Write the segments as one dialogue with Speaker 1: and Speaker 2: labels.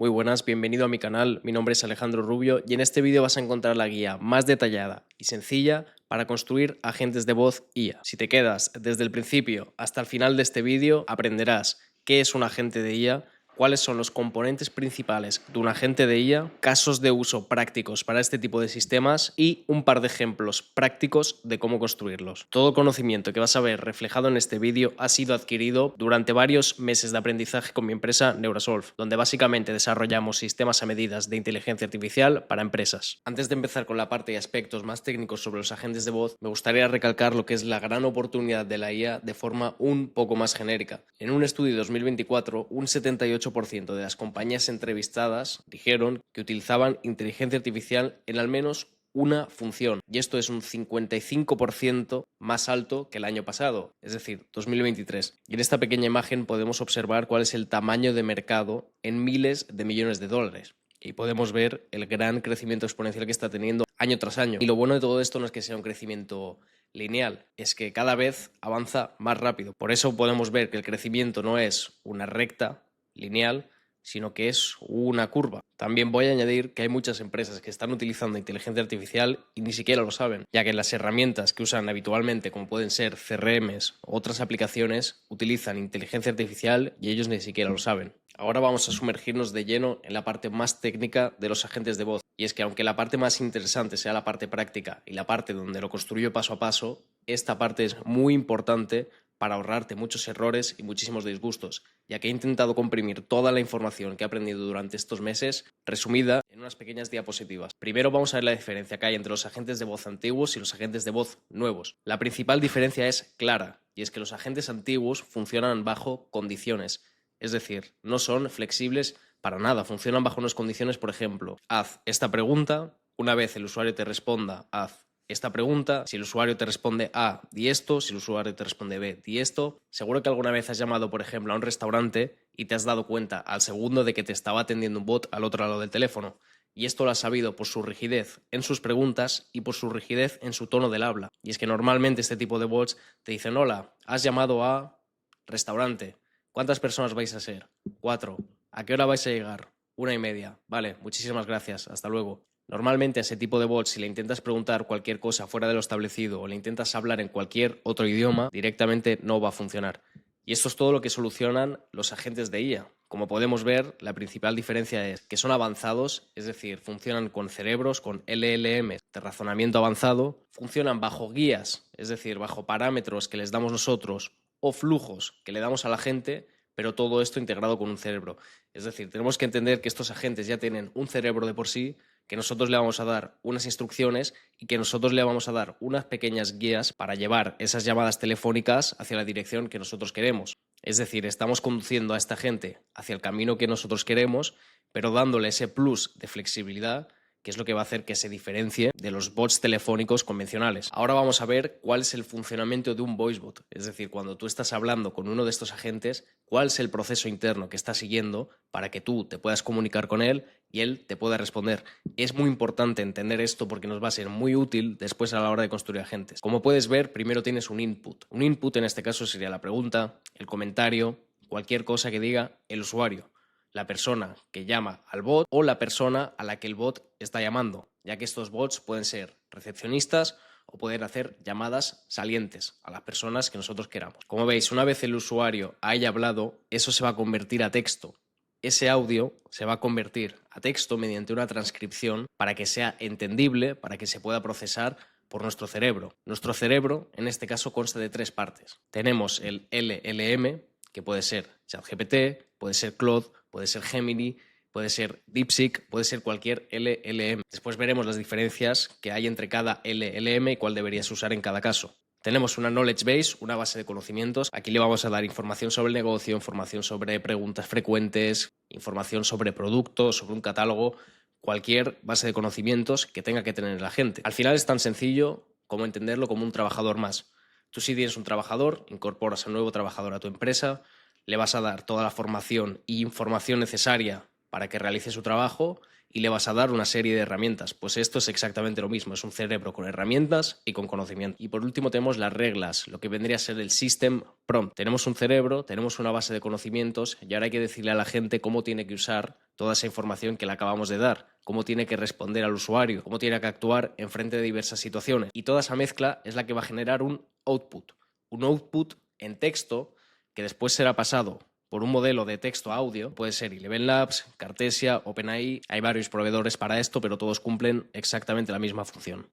Speaker 1: Muy buenas, bienvenido a mi canal, mi nombre es Alejandro Rubio y en este vídeo vas a encontrar la guía más detallada y sencilla para construir agentes de voz IA. Si te quedas desde el principio hasta el final de este vídeo, aprenderás qué es un agente de IA, cuáles son los componentes principales de un agente de IA, casos de uso prácticos para este tipo de sistemas y un par de ejemplos prácticos de cómo construirlos. Todo conocimiento que vas a ver reflejado en este vídeo ha sido adquirido durante varios meses de aprendizaje con mi empresa Neurasolve, donde básicamente desarrollamos sistemas a medidas de inteligencia artificial para empresas. Antes de empezar con la parte y aspectos más técnicos sobre los agentes de voz, me gustaría recalcar lo que es la gran oportunidad de la IA de forma un poco más genérica. En un estudio de 2024, un 78% de las compañías entrevistadas dijeron que utilizaban inteligencia artificial en al menos una función, y esto es un 55% más alto que el año pasado, es decir, 2023. Y en esta pequeña imagen podemos observar cuál es el tamaño de mercado en miles de millones de dólares. Y podemos ver el gran crecimiento exponencial que está teniendo año tras año. Y lo bueno de todo esto no es que sea un crecimiento lineal, es que cada vez avanza más rápido. Por eso podemos ver que el crecimiento no es una recta lineal, sino que es una curva. También voy a añadir que hay muchas empresas que están utilizando inteligencia artificial y ni siquiera lo saben, ya que las herramientas que usan habitualmente, como pueden ser CRMs u otras aplicaciones, utilizan inteligencia artificial y ellos ni siquiera lo saben. Ahora vamos a sumergirnos de lleno en la parte más técnica de los agentes de voz. Y es que aunque la parte más interesante sea la parte práctica y la parte donde lo construyo paso a paso, esta parte es muy importante para ahorrarte muchos errores y muchísimos disgustos, ya que he intentado comprimir toda la información que he aprendido durante estos meses, resumida en unas pequeñas diapositivas. Primero vamos a ver la diferencia que hay entre los agentes de voz antiguos y los agentes de voz nuevos. La principal diferencia es clara, y es que los agentes antiguos funcionan bajo condiciones, es decir, no son flexibles para nada, funcionan bajo unas condiciones, por ejemplo, haz esta pregunta, una vez el usuario te responda, haz esta pregunta, si el usuario te responde A, di esto, si el usuario te responde B, di esto. Seguro que alguna vez has llamado, por ejemplo, a un restaurante y te has dado cuenta al segundo de que te estaba atendiendo un bot al otro lado del teléfono. Y esto lo has sabido por su rigidez en sus preguntas y por su rigidez en su tono del habla. Y es que normalmente este tipo de bots te dicen, hola, has llamado a restaurante. ¿Cuántas personas vais a ser? 4. ¿A qué hora vais a llegar? 1:30. Vale, muchísimas gracias. Hasta luego. Normalmente a ese tipo de bots, si le intentas preguntar cualquier cosa fuera de lo establecido o le intentas hablar en cualquier otro idioma, directamente no va a funcionar. Y esto es todo lo que solucionan los agentes de IA. Como podemos ver, la principal diferencia es que son avanzados, es decir, funcionan con cerebros, con LLMs de razonamiento avanzado, funcionan bajo guías, es decir, bajo parámetros que les damos nosotros o flujos que le damos a la gente, pero todo esto integrado con un cerebro. Es decir, tenemos que entender que estos agentes ya tienen un cerebro de por sí, que nosotros le vamos a dar unas instrucciones y que nosotros le vamos a dar unas pequeñas guías para llevar esas llamadas telefónicas hacia la dirección que nosotros queremos. Es decir, estamos conduciendo a esta gente hacia el camino que nosotros queremos, pero dándole ese plus de flexibilidad, que es lo que va a hacer que se diferencie de los bots telefónicos convencionales. Ahora vamos a ver cuál es el funcionamiento de un voicebot, es decir, cuando tú estás hablando con uno de estos agentes, cuál es el proceso interno que está siguiendo para que tú te puedas comunicar con él y él te pueda responder. Es muy importante entender esto porque nos va a ser muy útil después a la hora de construir agentes. Como puedes ver, primero tienes un input. Un input en este caso sería la pregunta, el comentario, cualquier cosa que diga el usuario, la persona que llama al bot o la persona a la que el bot está llamando, ya que estos bots pueden ser recepcionistas o pueden hacer llamadas salientes a las personas que nosotros queramos. Como veis, una vez el usuario haya hablado, eso se va a convertir a texto. Ese audio se va a convertir a texto mediante una transcripción para que sea entendible, para que se pueda procesar por nuestro cerebro. Nuestro cerebro, en este caso, consta de 3 partes. Tenemos el LLM, que puede ser ChatGPT, puede ser Claude, puede ser Gemini, puede ser DeepSeek, puede ser cualquier LLM. Después veremos las diferencias que hay entre cada LLM y cuál deberías usar en cada caso. Tenemos una knowledge base, una base de conocimientos. Aquí le vamos a dar información sobre el negocio, información sobre preguntas frecuentes, información sobre productos, sobre un catálogo, cualquier base de conocimientos que tenga que tener la gente. Al final es tan sencillo como entenderlo como un trabajador más. Tú, si tienes un trabajador, incorporas a un nuevo trabajador a tu empresa, le vas a dar toda la formación e información necesaria para que realice su trabajo y le vas a dar una serie de herramientas. Pues esto es exactamente lo mismo, es un cerebro con herramientas y con conocimiento. Y por último tenemos las reglas, lo que vendría a ser el System Prompt. Tenemos un cerebro, tenemos una base de conocimientos y ahora hay que decirle a la gente cómo tiene que usar toda esa información que le acabamos de dar, cómo tiene que responder al usuario, cómo tiene que actuar en frente de diversas situaciones. Y toda esa mezcla es la que va a generar un output en texto que después será pasado por un modelo de texto a audio. Puede ser Eleven Labs, Cartesia, OpenAI. Hay varios proveedores para esto, pero todos cumplen exactamente la misma función.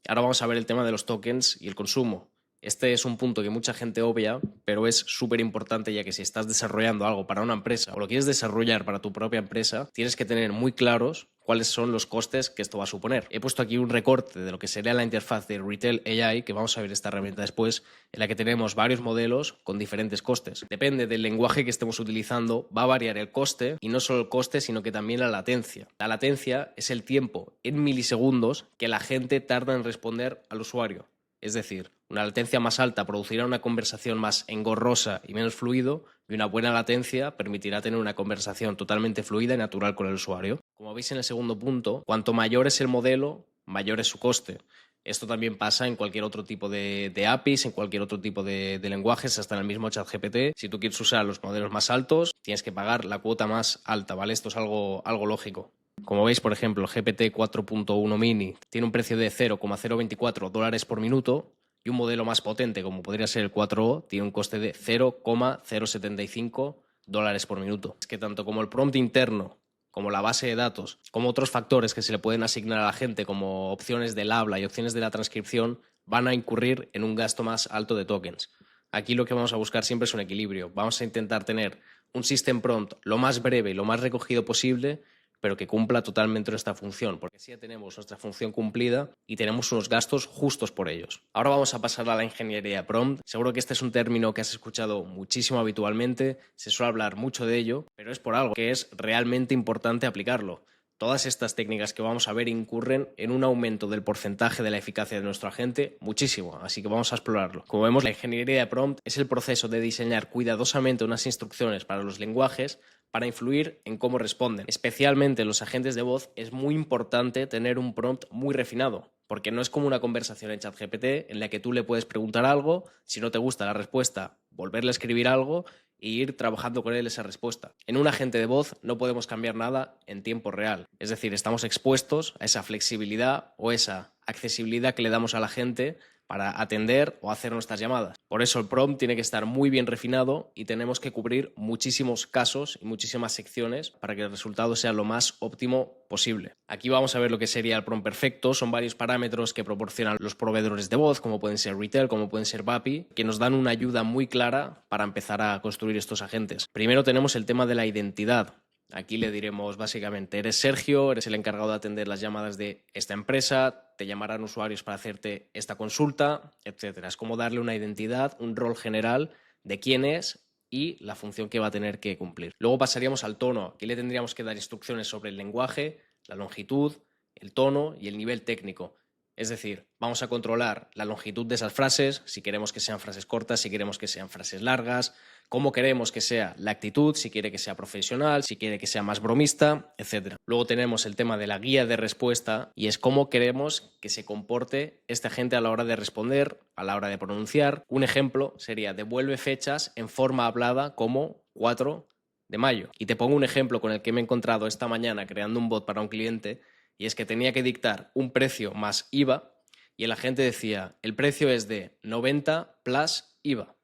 Speaker 1: Ahora vamos a ver el tema de los tokens y el consumo. Este es un punto que mucha gente obvia, pero es súper importante, ya que si estás desarrollando algo para una empresa o lo quieres desarrollar para tu propia empresa, tienes que tener muy claros cuáles son los costes que esto va a suponer. He puesto aquí un recorte de lo que sería la interfaz de Retail AI, que vamos a ver esta herramienta después, en la que tenemos varios modelos con diferentes costes. Depende del lenguaje que estemos utilizando, va a variar el coste, y no solo el coste, sino que también la latencia. La latencia es el tiempo en milisegundos que la gente tarda en responder al usuario. Es decir, una latencia más alta producirá una conversación más engorrosa y menos fluido, y una buena latencia permitirá tener una conversación totalmente fluida y natural con el usuario. Como veis en el segundo punto, cuanto mayor es el modelo, mayor es su coste. Esto también pasa en cualquier otro tipo de APIs, en cualquier otro tipo de lenguajes, hasta en el mismo ChatGPT. Si tú quieres usar los modelos más altos, tienes que pagar la cuota más alta, ¿vale? Esto es algo lógico. Como veis, por ejemplo, el GPT 4.1 mini tiene un precio de $0,024 por minuto, y un modelo más potente, como podría ser el 4O, tiene un coste de $0,075 por minuto. Es que tanto como el prompt interno, como la base de datos, como otros factores que se le pueden asignar a la gente, como opciones del habla y opciones de la transcripción, van a incurrir en un gasto más alto de tokens. Aquí lo que vamos a buscar siempre es un equilibrio. Vamos a intentar tener un system prompt lo más breve y lo más recogido posible, pero que cumpla totalmente nuestra función, porque así ya tenemos nuestra función cumplida y tenemos unos gastos justos por ellos. Ahora vamos a pasar a la ingeniería prompt. Seguro que este es un término que has escuchado muchísimo habitualmente, se suele hablar mucho de ello, pero es por algo que es realmente importante aplicarlo. Todas estas técnicas que vamos a ver incurren en un aumento del porcentaje de la eficacia de nuestro agente muchísimo, así que vamos a explorarlo. Como vemos, la ingeniería de prompt es el proceso de diseñar cuidadosamente unas instrucciones para los lenguajes para influir en cómo responden. Especialmente en los agentes de voz es muy importante tener un prompt muy refinado, porque no es como una conversación en ChatGPT en la que tú le puedes preguntar algo, si no te gusta la respuesta, volverle a escribir algo e ir trabajando con él esa respuesta. En un agente de voz no podemos cambiar nada en tiempo real, es decir, estamos expuestos a esa flexibilidad o esa accesibilidad que le damos a la gente para atender o hacer nuestras llamadas. Por eso el prompt tiene que estar muy bien refinado y tenemos que cubrir muchísimos casos y muchísimas secciones para que el resultado sea lo más óptimo posible. Aquí vamos a ver lo que sería el prompt perfecto. Son varios parámetros que proporcionan los proveedores de voz, como pueden ser Retail, como pueden ser VAPI, que nos dan una ayuda muy clara para empezar a construir estos agentes. Primero tenemos el tema de la identidad. Aquí le diremos básicamente: eres Sergio, eres el encargado de atender las llamadas de esta empresa, te llamarán usuarios para hacerte esta consulta, etcétera. Es como darle una identidad, un rol general de quién es y la función que va a tener que cumplir. Luego pasaríamos al tono. Aquí le tendríamos que dar instrucciones sobre el lenguaje, la longitud, el tono y el nivel técnico. Es decir, vamos a controlar la longitud de esas frases, si queremos que sean frases cortas, si queremos que sean frases largas, cómo queremos que sea la actitud, si quiere que sea profesional, si quiere que sea más bromista, etc. Luego tenemos el tema de la guía de respuesta, y es cómo queremos que se comporte este agente a la hora de responder, a la hora de pronunciar. Un ejemplo sería: devuelve fechas en forma hablada como 4 de mayo. Y te pongo un ejemplo con el que me he encontrado esta mañana creando un bot para un cliente, y es que tenía que dictar un precio más IVA y el agente decía: el precio es de 90 plus IVA.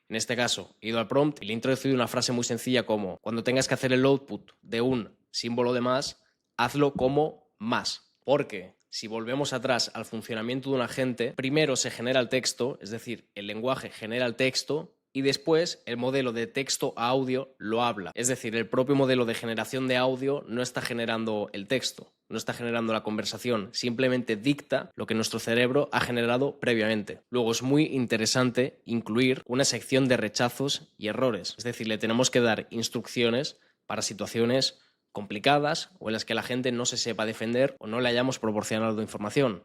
Speaker 1: En este caso, he ido al prompt y le he introducido una frase muy sencilla como: cuando tengas que hacer el output de un símbolo de más, hazlo como más. Porque si volvemos atrás al funcionamiento de un agente, primero se genera el texto, es decir, el lenguaje genera el texto, y después el modelo de texto a audio lo habla. Es decir, el propio modelo de generación de audio no está generando el texto, no está generando la conversación, simplemente dicta lo que nuestro cerebro ha generado previamente. Luego es muy interesante incluir una sección de rechazos y errores. Es decir, le tenemos que dar instrucciones para situaciones complicadas o en las que la gente no se sepa defender o no le hayamos proporcionado información.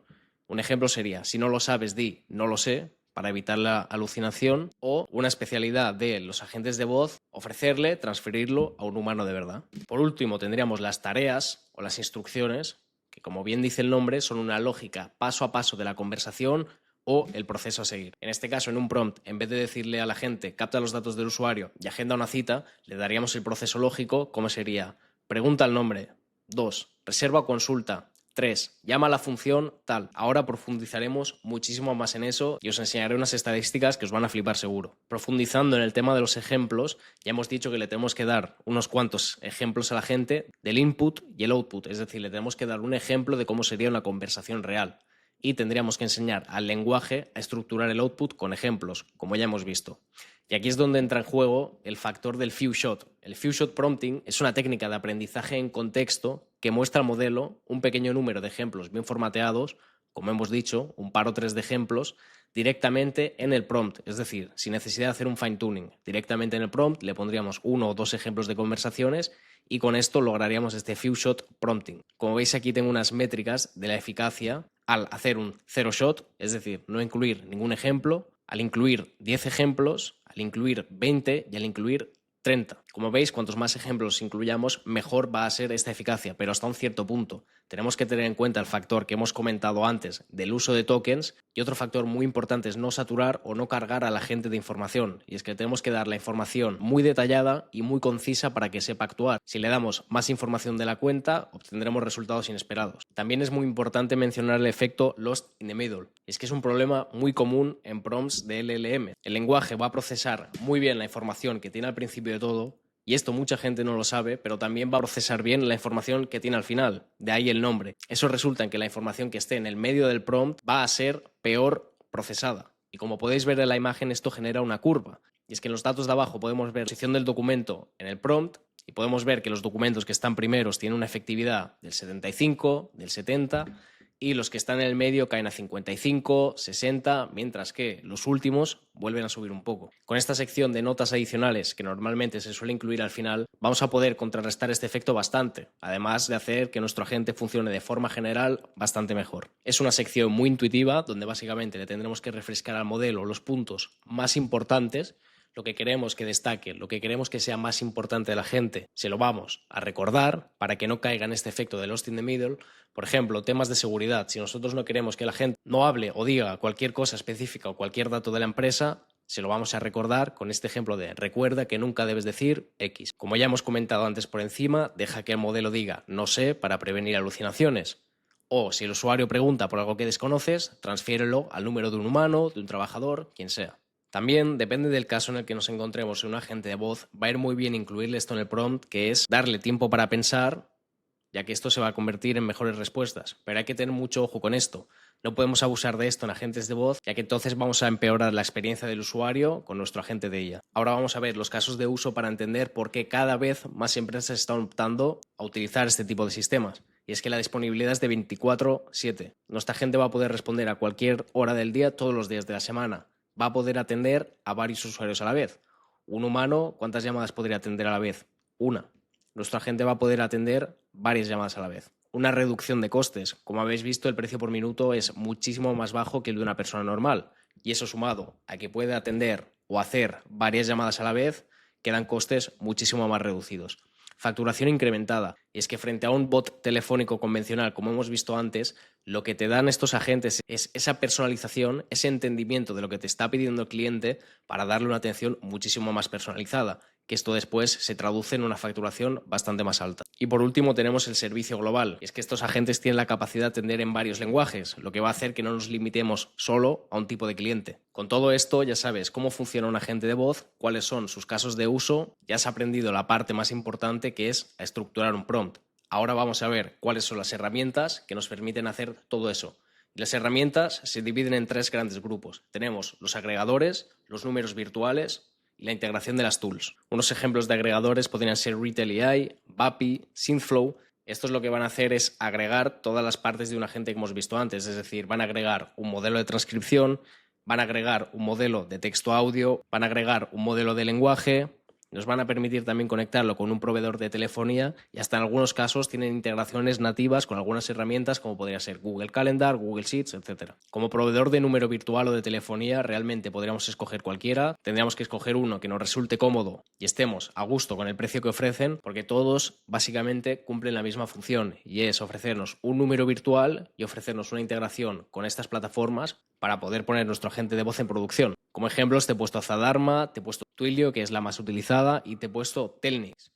Speaker 1: Un ejemplo sería: si no lo sabes, di no lo sé, para evitar la alucinación, o una especialidad de los agentes de voz, ofrecerle, transferirlo a un humano de verdad. Por último, tendríamos las tareas o las instrucciones, que como bien dice el nombre, son una lógica paso a paso de la conversación o el proceso a seguir. En este caso, en un prompt, en vez de decirle a la gente capta los datos del usuario y agenda una cita, le daríamos el proceso lógico, como sería: pregunta el nombre, 2, reserva o consulta, 3, llama a la función tal. Ahora profundizaremos muchísimo más en eso y os enseñaré unas estadísticas que os van a flipar seguro. Profundizando en el tema de los ejemplos, ya hemos dicho que le tenemos que dar unos cuantos ejemplos a la gente del input y el output, es decir, le tenemos que dar un ejemplo de cómo sería una conversación real. Y tendríamos que enseñar al lenguaje a estructurar el output con ejemplos, como ya hemos visto. Y aquí es donde entra en juego el factor del few shot. El few shot prompting es una técnica de aprendizaje en contexto que muestra al modelo un pequeño número de ejemplos bien formateados, como hemos dicho, un par o tres de ejemplos, directamente en el prompt, es decir, sin necesidad de hacer un fine tuning. Directamente en el prompt le pondríamos 1 o 2 ejemplos de conversaciones y con esto lograríamos este few shot prompting. Como veis, aquí tengo unas métricas de la eficacia al hacer un zero shot, es decir, no incluir ningún ejemplo, al incluir 10 ejemplos, al incluir 20 y al incluir 30. Como veis, cuantos más ejemplos incluyamos, mejor va a ser esta eficacia, pero hasta un cierto punto. Tenemos que tener en cuenta el factor que hemos comentado antes del uso de tokens, y otro factor muy importante es no saturar o no cargar a la gente de información, y es que tenemos que dar la información muy detallada y muy concisa para que sepa actuar. Si le damos más información de la cuenta, obtendremos resultados inesperados. También es muy importante mencionar el efecto Lost in the Middle. Es que es un problema muy común en prompts de LLM. El lenguaje va a procesar muy bien la información que tiene al principio de todo, y esto mucha gente no lo sabe, pero también va a procesar bien la información que tiene al final, de ahí el nombre. Eso resulta en que la información que esté en el medio del prompt va a ser peor procesada. Y como podéis ver en la imagen, esto genera una curva. Y es que en los datos de abajo podemos ver la posición del documento en el prompt, y podemos ver que los documentos que están primeros tienen una efectividad del 75, del 70, y los que están en el medio caen a 55, 60, mientras que los últimos vuelven a subir un poco. Con esta sección de notas adicionales, que normalmente se suele incluir al final, vamos a poder contrarrestar este efecto bastante, además de hacer que nuestro agente funcione de forma general bastante mejor. Es una sección muy intuitiva, donde básicamente le tendremos que refrescar al modelo los puntos más importantes, lo que queremos que destaque, lo que queremos que sea más importante de la gente, se lo vamos a recordar para que no caiga en este efecto de Lost in the Middle. Por ejemplo, temas de seguridad. Si nosotros no queremos que la gente no hable o diga cualquier cosa específica o cualquier dato de la empresa, se lo vamos a recordar con este ejemplo de recuerda que nunca debes decir X. Como ya hemos comentado antes por encima, deja que el modelo diga no sé para prevenir alucinaciones. O si el usuario pregunta por algo que desconoces, transfiérelo al número de un humano, de un trabajador, quien sea. También depende del caso en el que nos encontremos en un agente de voz, va a ir muy bien incluirle esto en el prompt, que es darle tiempo para pensar, ya que esto se va a convertir en mejores respuestas. Pero hay que tener mucho ojo con esto. No podemos abusar de esto en agentes de voz, ya que entonces vamos a empeorar la experiencia del usuario con nuestro agente de IA. Ahora vamos a ver los casos de uso para entender por qué cada vez más empresas están optando a utilizar este tipo de sistemas. Y es que la disponibilidad es de 24/7. Nuestra gente va a poder responder a cualquier hora del día, todos los días de la semana. Va a poder atender a varios usuarios a la vez. Un humano, ¿cuántas llamadas podría atender a la vez? Una. Nuestra agente va a poder atender varias llamadas a la vez. Una reducción de costes. Como habéis visto, el precio por minuto es muchísimo más bajo que el de una persona normal. Y eso sumado a que puede atender o hacer varias llamadas a la vez, quedan costes muchísimo más reducidos. Facturación incrementada. Y es que frente a un bot telefónico convencional, como hemos visto antes, lo que te dan estos agentes es esa personalización, ese entendimiento de lo que te está pidiendo el cliente para darle una atención muchísimo más personalizada, que esto después se traduce en una facturación bastante más alta. Y por último tenemos el servicio global. Es que estos agentes tienen la capacidad de atender en varios lenguajes, lo que va a hacer que no nos limitemos solo a un tipo de cliente. Con todo esto ya sabes cómo funciona un agente de voz, cuáles son sus casos de uso, ya has aprendido la parte más importante, que es a estructurar un prompt. Ahora vamos a ver cuáles son las herramientas que nos permiten hacer todo eso. Y las herramientas se dividen en 3 grandes grupos. Tenemos los agregadores, los números virtuales y la integración de las tools. Unos ejemplos de agregadores podrían ser Retail AI, Vapi, Synthflow. Estos lo que van a hacer es agregar todas las partes de un agente que hemos visto antes, es decir, van a agregar un modelo de transcripción, van a agregar un modelo de texto-audio, van a agregar un modelo de lenguaje, Nos van a permitir también conectarlo con un proveedor de telefonía y hasta en algunos casos tienen integraciones nativas con algunas herramientas como podría ser Google Calendar, Google Sheets, etc. Como proveedor de número virtual o de telefonía realmente podríamos escoger cualquiera, tendríamos que escoger uno que nos resulte cómodo y estemos a gusto con el precio que ofrecen, porque todos básicamente cumplen la misma función y es ofrecernos un número virtual y ofrecernos una integración con estas plataformas para poder poner nuestro agente de voz en producción. Como ejemplos te he puesto Zadarma, te he puesto Twilio, que es la más utilizada, y te he puesto Telnix.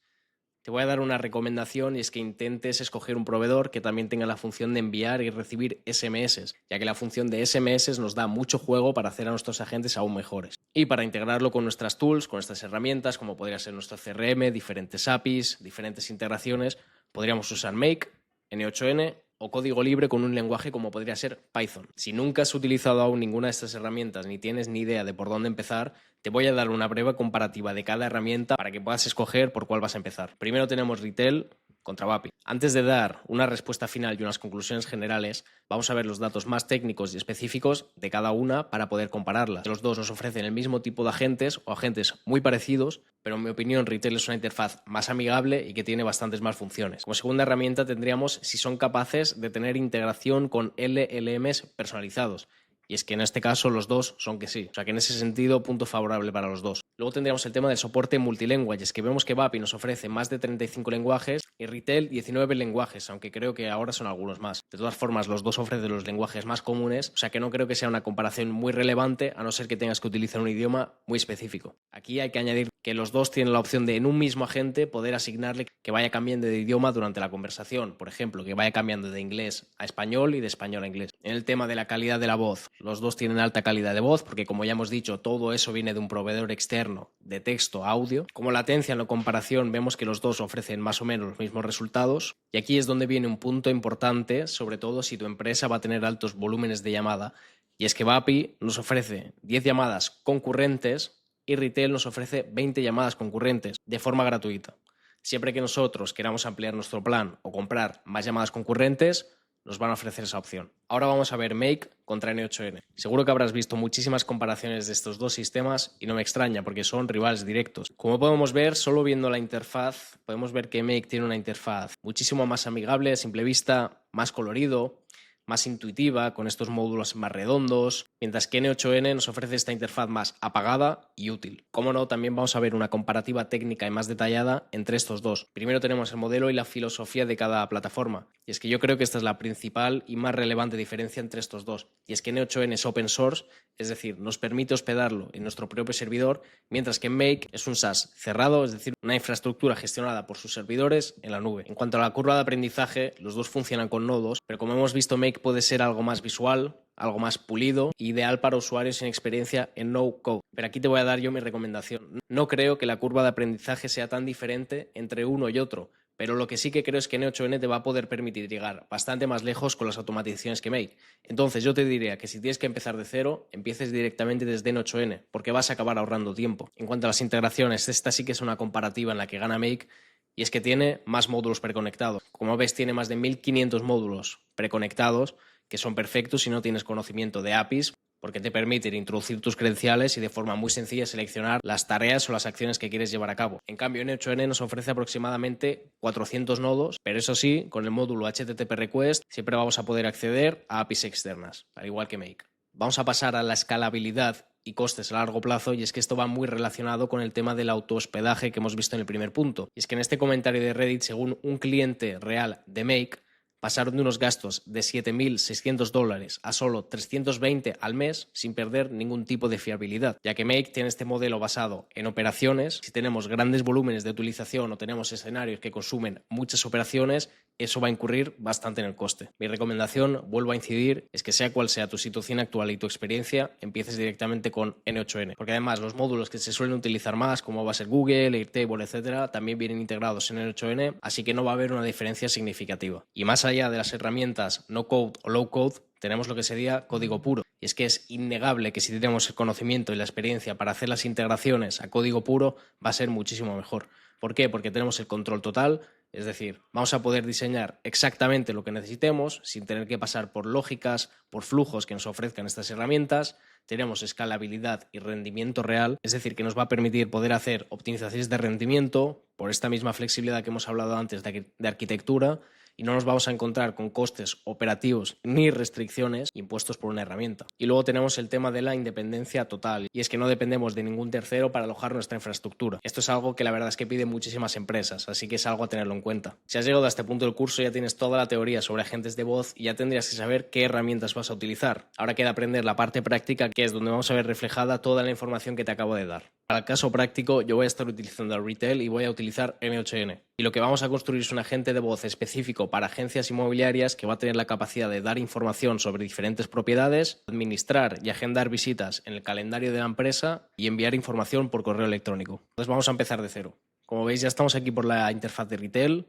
Speaker 1: Te voy a dar una recomendación y es que intentes escoger un proveedor que también tenga la función de enviar y recibir SMS, ya que la función de SMS nos da mucho juego para hacer a nuestros agentes aún mejores. Y para integrarlo con nuestras tools, con nuestras herramientas, como podría ser nuestro CRM, diferentes APIs, diferentes integraciones, podríamos usar Make, N8N o código libre con un lenguaje como podría ser Python. Si nunca has utilizado aún ninguna de estas herramientas ni tienes ni idea de por dónde empezar, te voy a dar una breve comparativa de cada herramienta para que puedas escoger por cuál vas a empezar. Primero tenemos Retail contra Vapi. Antes de dar una respuesta final y unas conclusiones generales, vamos a ver los datos más técnicos y específicos de cada una para poder compararlas. Los dos nos ofrecen el mismo tipo de agentes o agentes muy parecidos, pero en mi opinión Retail es una interfaz más amigable y que tiene bastantes más funciones. Como segunda herramienta tendríamos si son capaces de tener integración con LLMs personalizados. Y es que en este caso los dos son que sí. O sea que en ese sentido, punto favorable para los dos. Luego tendríamos el tema del soporte multilingüe. Y es que vemos que Vapi nos ofrece más de 35 lenguajes y Retail 19 lenguajes, aunque creo que ahora son algunos más. De todas formas, los dos ofrecen los lenguajes más comunes, o sea que no creo que sea una comparación muy relevante, a no ser que tengas que utilizar un idioma muy específico. Aquí hay que añadir que los dos tienen la opción de en un mismo agente poder asignarle que vaya cambiando de idioma durante la conversación. Por ejemplo, que vaya cambiando de inglés a español y de español a inglés. En el tema de la calidad de la voz, los dos tienen alta calidad de voz porque, como ya hemos dicho, todo eso viene de un proveedor externo de texto a audio. Como latencia en la comparación vemos que los dos ofrecen más o menos los mismos resultados y aquí es donde viene un punto importante, sobre todo si tu empresa va a tener altos volúmenes de llamada, y es que Vapi nos ofrece 10 llamadas concurrentes y Retail nos ofrece 20 llamadas concurrentes de forma gratuita. Siempre que nosotros queramos ampliar nuestro plan o comprar más llamadas concurrentes, nos van a ofrecer esa opción. Ahora vamos a ver Make contra N8N. Seguro que habrás visto muchísimas comparaciones de estos dos sistemas y no me extraña porque son rivales directos. Como podemos ver, solo viendo la interfaz, podemos ver que Make tiene una interfaz muchísimo más amigable a simple vista, más colorido, más intuitiva, con estos módulos más redondos, mientras que N8N nos ofrece esta interfaz más apagada y útil. Como no, también vamos a ver una comparativa técnica y más detallada entre estos dos. Primero tenemos el modelo y la filosofía de cada plataforma, y es que yo creo que esta es la principal y más relevante diferencia entre estos dos, y es que N8N es open source, es decir, nos permite hospedarlo en nuestro propio servidor, mientras que Make es un SaaS cerrado, es decir, una infraestructura gestionada por sus servidores en la nube. En cuanto a la curva de aprendizaje, los dos funcionan con nodos, pero como hemos visto, Make puede ser algo más visual, algo más pulido, ideal para usuarios sin experiencia en no-code. Pero aquí te voy a dar yo mi recomendación. No creo que la curva de aprendizaje sea tan diferente entre uno y otro, pero lo que sí que creo es que N8N te va a poder permitir llegar bastante más lejos con las automatizaciones que Make. Entonces yo te diría que si tienes que empezar de cero, empieces directamente desde N8N, porque vas a acabar ahorrando tiempo. En cuanto a las integraciones, esta sí que es una comparativa en la que gana Make, y es que tiene más módulos preconectados. Como ves, tiene más de 1500 módulos preconectados que son perfectos si no tienes conocimiento de APIs, porque te permiten introducir tus credenciales y de forma muy sencilla seleccionar las tareas o las acciones que quieres llevar a cabo. En cambio, N8N nos ofrece aproximadamente 400 nodos, pero eso sí, con el módulo HTTP Request siempre vamos a poder acceder a APIs externas, al igual que Make. Vamos a pasar a la escalabilidad y costes a largo plazo, y es que esto va muy relacionado con el tema del autohospedaje que hemos visto en el primer punto. Y es que en este comentario de Reddit, según un cliente real de Make, pasaron de unos gastos de $7.600 a solo 320 al mes sin perder ningún tipo de fiabilidad, ya que Make tiene este modelo basado en operaciones. Si tenemos grandes volúmenes de utilización o tenemos escenarios que consumen muchas operaciones, eso va a incurrir bastante en el coste. Mi recomendación, vuelvo a incidir, es que sea cual sea tu situación actual y tu experiencia, empieces directamente con N8N, porque además los módulos que se suelen utilizar más, como va a ser Google, Airtable, etcétera, también vienen integrados en N8N, así que no va a haber una diferencia significativa. Y más allá de las herramientas no code o low code, tenemos lo que sería código puro. Y es que es innegable que si tenemos el conocimiento y la experiencia para hacer las integraciones a código puro, va a ser muchísimo mejor. ¿Por qué? Porque tenemos el control total, Es decir, vamos a poder diseñar exactamente lo que necesitemos sin tener que pasar por lógicas, por flujos que nos ofrezcan estas herramientas. Tenemos escalabilidad y rendimiento real, es decir, que nos va a permitir poder hacer optimizaciones de rendimiento por esta misma flexibilidad que hemos hablado antes de arquitectura, y no nos vamos a encontrar con costes operativos ni restricciones impuestos por una herramienta. Y luego tenemos el tema de la independencia total, y es que no dependemos de ningún tercero para alojar nuestra infraestructura. Esto es algo que la verdad es que piden muchísimas empresas, así que es algo a tenerlo en cuenta. Si has llegado a este punto del curso ya tienes toda la teoría sobre agentes de voz y ya tendrías que saber qué herramientas vas a utilizar. Ahora queda aprender la parte práctica, que es donde vamos a ver reflejada toda la información que te acabo de dar. Para el caso práctico, yo voy a estar utilizando el retail y voy a utilizar M8N. Y lo que vamos a construir es un agente de voz específico para agencias inmobiliarias que va a tener la capacidad de dar información sobre diferentes propiedades, administrar y agendar visitas en el calendario de la empresa y enviar información por correo electrónico. Entonces vamos a empezar de cero. Como veis, ya estamos aquí por la interfaz de retail.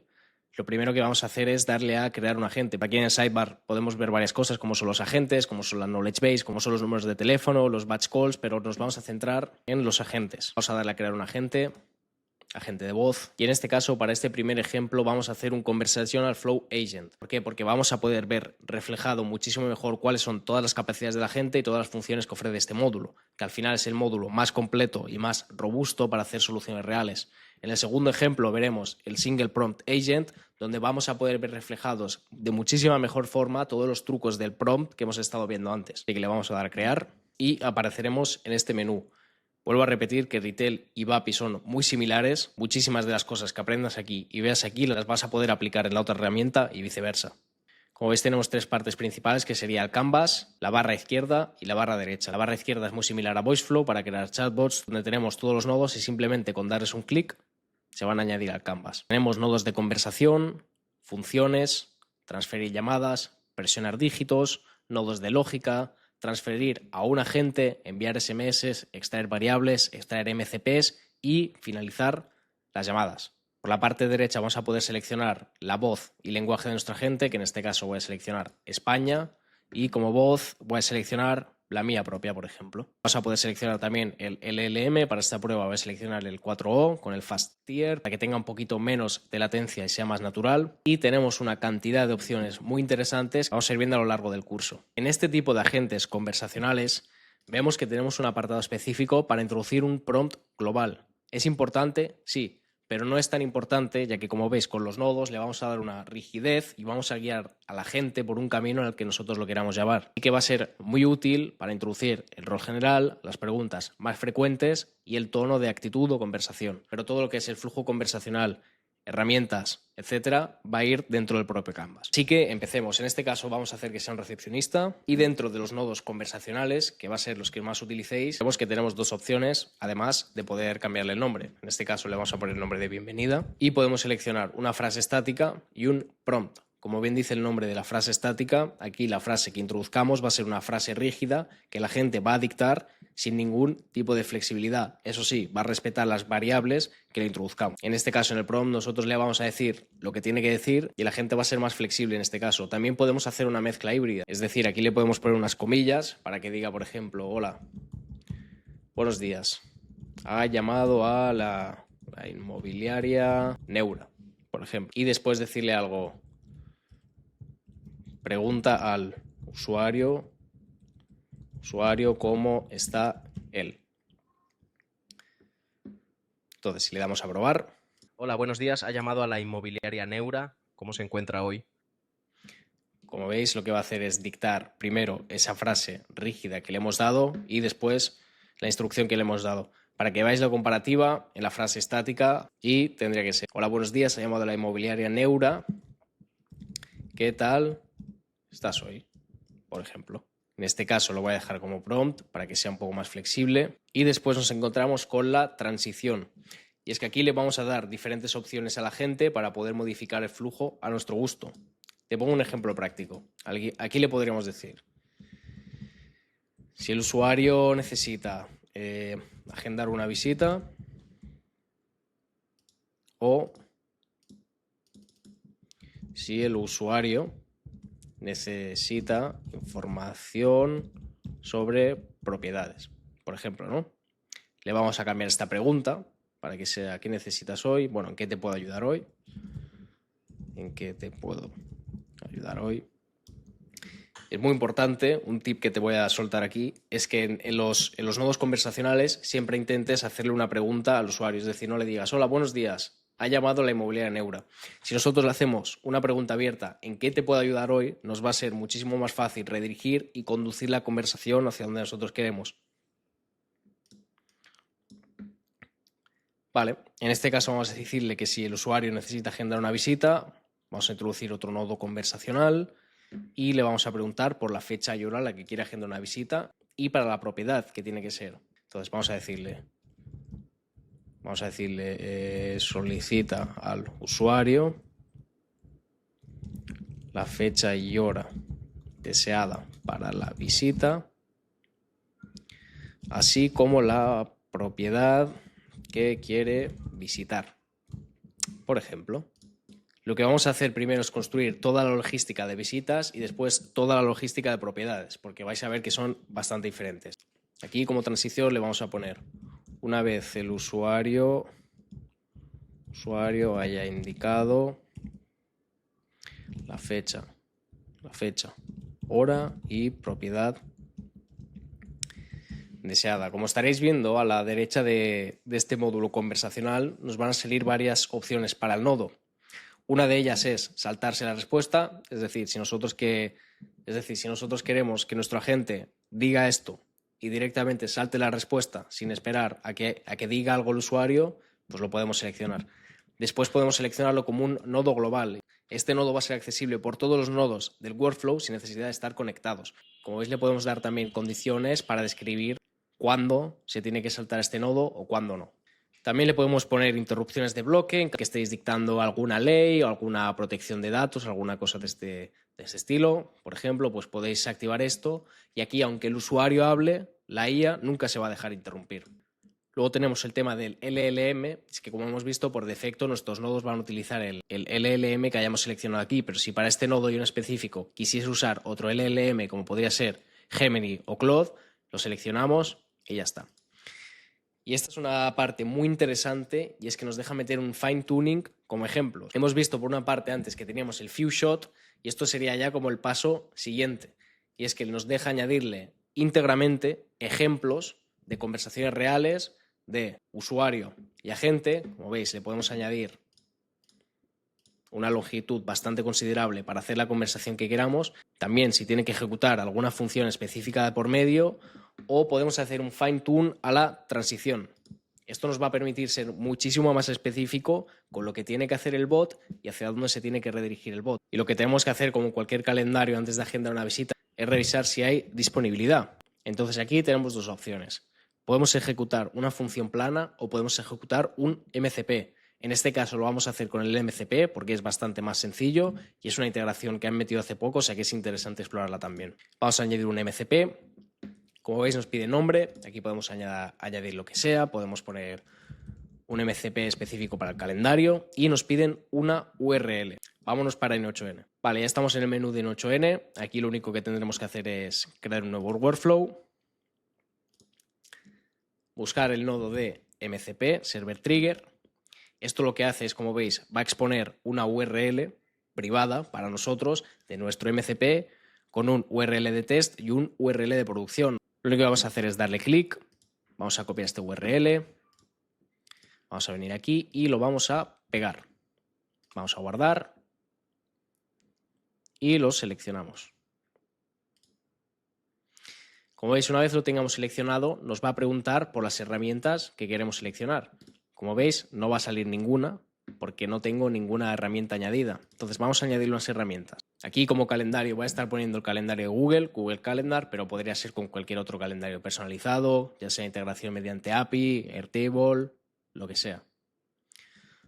Speaker 1: Lo primero que vamos a hacer es darle a crear un agente. Aquí en el sidebar podemos ver varias cosas, como son los agentes, como son la knowledge base, como son los números de teléfono, los batch calls, pero nos vamos a centrar en los agentes. Vamos a darle a crear un agente de voz, y en este caso, para este primer ejemplo, vamos a hacer un Conversational Flow Agent. ¿Por qué? Porque vamos a poder ver reflejado muchísimo mejor cuáles son todas las capacidades de la gente y todas las funciones que ofrece este módulo, que al final es el módulo más completo y más robusto para hacer soluciones reales. En el segundo ejemplo veremos el Single Prompt Agent, donde vamos a poder ver reflejados de muchísima mejor forma todos los trucos del prompt que hemos estado viendo antes. Así que le vamos a dar a crear y apareceremos en este menú. Vuelvo a repetir que Retail y VAPI son muy similares. Muchísimas de las cosas que aprendas aquí y veas aquí las vas a poder aplicar en la otra herramienta y viceversa. Como veis, tenemos tres partes principales, que sería el canvas, la barra izquierda y la barra derecha. La barra izquierda es muy similar a VoiceFlow para crear chatbots, donde tenemos todos los nodos y simplemente con darles un clic se van a añadir al canvas. Tenemos nodos de conversación, funciones, transferir llamadas, presionar dígitos, nodos de lógica, transferir a un agente, enviar SMS, extraer variables, extraer MCPs y finalizar las llamadas. Por la parte derecha vamos a poder seleccionar la voz y lenguaje de nuestro agente, que en este caso voy a seleccionar España, y como voz voy a seleccionar la mía propia, por ejemplo. Vamos a poder seleccionar también el LLM. Para esta prueba voy a seleccionar el 4O con el Fast Tier para que tenga un poquito menos de latencia y sea más natural. Y tenemos una cantidad de opciones muy interesantes que vamos a ir viendo a lo largo del curso. En este tipo de agentes conversacionales vemos que tenemos un apartado específico para introducir un prompt global. ¿Es importante? Sí, pero no es tan importante, ya que, como veis, con los nodos le vamos a dar una rigidez y vamos a guiar a la gente por un camino en el que nosotros lo queramos llevar. Y que va a ser muy útil para introducir el rol general, las preguntas más frecuentes y el tono de actitud o conversación. Pero todo lo que es el flujo conversacional, herramientas, etcétera, va a ir dentro del propio Canvas. Así que empecemos. En este caso vamos a hacer que sea un recepcionista, y dentro de los nodos conversacionales, que va a ser los que más utilicéis, vemos que tenemos dos opciones, además de poder cambiarle el nombre. En este caso le vamos a poner el nombre de bienvenida, y podemos seleccionar una frase estática y un prompt. Como bien dice el nombre de la frase estática, aquí la frase que introduzcamos va a ser una frase rígida que la gente va a dictar sin ningún tipo de flexibilidad. Eso sí, va a respetar las variables que le introduzcamos. En este caso, en el prompt, nosotros le vamos a decir lo que tiene que decir y la gente va a ser más flexible en este caso. También podemos hacer una mezcla híbrida. Es decir, aquí le podemos poner unas comillas para que diga, por ejemplo, hola, buenos días. Ha llamado a la inmobiliaria Neura, por ejemplo. Y después decirle algo. Pregunta al usuario cómo está él. Entonces, si le damos a probar.
Speaker 2: Hola, buenos días. Ha llamado a la inmobiliaria Neura. ¿Cómo se encuentra hoy?
Speaker 1: Como veis, lo que va a hacer es dictar primero esa frase rígida que le hemos dado y después la instrucción que le hemos dado. Para que veáis la comparativa en la frase estática, y tendría que ser: hola, buenos días. Ha llamado a la inmobiliaria Neura. ¿Qué tal estás hoy? Por ejemplo. En este caso lo voy a dejar como prompt para que sea un poco más flexible. Y después nos encontramos con la transición. Y es que aquí le vamos a dar diferentes opciones a la gente para poder modificar el flujo a nuestro gusto. Te pongo un ejemplo práctico. Aquí le podríamos decir: si el usuario necesita agendar una visita, o si el usuario necesita información sobre propiedades, por ejemplo, ¿no? Le vamos a cambiar esta pregunta para que sea: ¿qué necesitas hoy? Bueno, ¿en qué te puedo ayudar hoy? ¿En qué te puedo ayudar hoy? Es muy importante, un tip que te voy a soltar aquí, es que en los nodos conversacionales siempre intentes hacerle una pregunta al usuario, es decir, no le digas, hola, buenos días, ha llamado la inmobiliaria Neura. Si nosotros le hacemos una pregunta abierta, ¿en qué te puedo ayudar hoy?, nos va a ser muchísimo más fácil redirigir y conducir la conversación hacia donde nosotros queremos. Vale, en este caso vamos a decirle que si el usuario necesita agendar una visita, vamos a introducir otro nodo conversacional y le vamos a preguntar por la fecha y hora a la que quiere agendar una visita y para la propiedad que tiene que ser. Entonces vamos a decirle solicita al usuario la fecha y hora deseada para la visita, así como la propiedad que quiere visitar. Por ejemplo, lo que vamos a hacer primero es construir toda la logística de visitas y después toda la logística de propiedades, porque vais a ver que son bastante diferentes. Aquí como transición le vamos a poner, una vez el usuario haya indicado la fecha, hora y propiedad deseada. Como estaréis viendo, a la derecha de este módulo conversacional nos van a salir varias opciones para el nodo. Una de ellas es saltarse la respuesta, es decir, si nosotros queremos que nuestro agente diga esto y directamente salte la respuesta sin esperar a que diga algo el usuario, pues lo podemos seleccionar. Después podemos seleccionarlo como un nodo global. Este nodo va a ser accesible por todos los nodos del workflow sin necesidad de estar conectados. Como veis, le podemos dar también condiciones para describir cuándo se tiene que saltar este nodo o cuándo no. También le podemos poner interrupciones de bloque en que estéis dictando alguna ley o alguna protección de datos, alguna cosa de este estilo. Por ejemplo, pues podéis activar esto y aquí, aunque el usuario hable, la IA nunca se va a dejar interrumpir. Luego tenemos el tema del LLM, es que como hemos visto, por defecto nuestros nodos van a utilizar el LLM que hayamos seleccionado aquí, pero si para este nodo y en específico quisiese usar otro LLM, como podría ser Gemini o Claude, lo seleccionamos y ya está. Y esta es una parte muy interesante y es que nos deja meter un fine tuning como ejemplo. Hemos visto por una parte antes que teníamos el few shot y esto sería ya como el paso siguiente. Y es que nos deja añadirle íntegramente ejemplos de conversaciones reales de usuario y agente. Como veis, le podemos añadir una longitud bastante considerable para hacer la conversación que queramos. También si tiene que ejecutar alguna función específica de por medio, o podemos hacer un fine tune a la transición. Esto nos va a permitir ser muchísimo más específico con lo que tiene que hacer el bot y hacia dónde se tiene que redirigir el bot. Y lo que tenemos que hacer, como cualquier calendario antes de agendar una visita, es revisar si hay disponibilidad. Entonces aquí tenemos dos opciones. Podemos ejecutar una función plana o podemos ejecutar un MCP. En este caso lo vamos a hacer con el MCP porque es bastante más sencillo y es una integración que han metido hace poco, o sea que es interesante explorarla también. Vamos a añadir un MCP. Como veis, nos pide nombre. Aquí podemos añadir lo que sea. Podemos poner un MCP específico para el calendario y nos piden una URL. Vámonos para N8N. Vale, ya estamos en el menú de N8N. Aquí lo único que tendremos que hacer es crear un nuevo workflow, buscar el nodo de MCP, Server Trigger. Esto lo que hace es, como veis, va a exponer una URL privada para nosotros de nuestro MCP con un URL de test y un URL de producción. Lo único que vamos a hacer es darle clic, vamos a copiar este URL, vamos a venir aquí y lo vamos a pegar. Vamos a guardar y lo seleccionamos. Como veis, una vez lo tengamos seleccionado, nos va a preguntar por las herramientas que queremos seleccionar. Como veis, no va a salir ninguna porque no tengo ninguna herramienta añadida. Entonces vamos a añadir unas herramientas. Aquí como calendario voy a estar poniendo el calendario de Google Calendar, pero podría ser con cualquier otro calendario personalizado, ya sea integración mediante API, Airtable, lo que sea.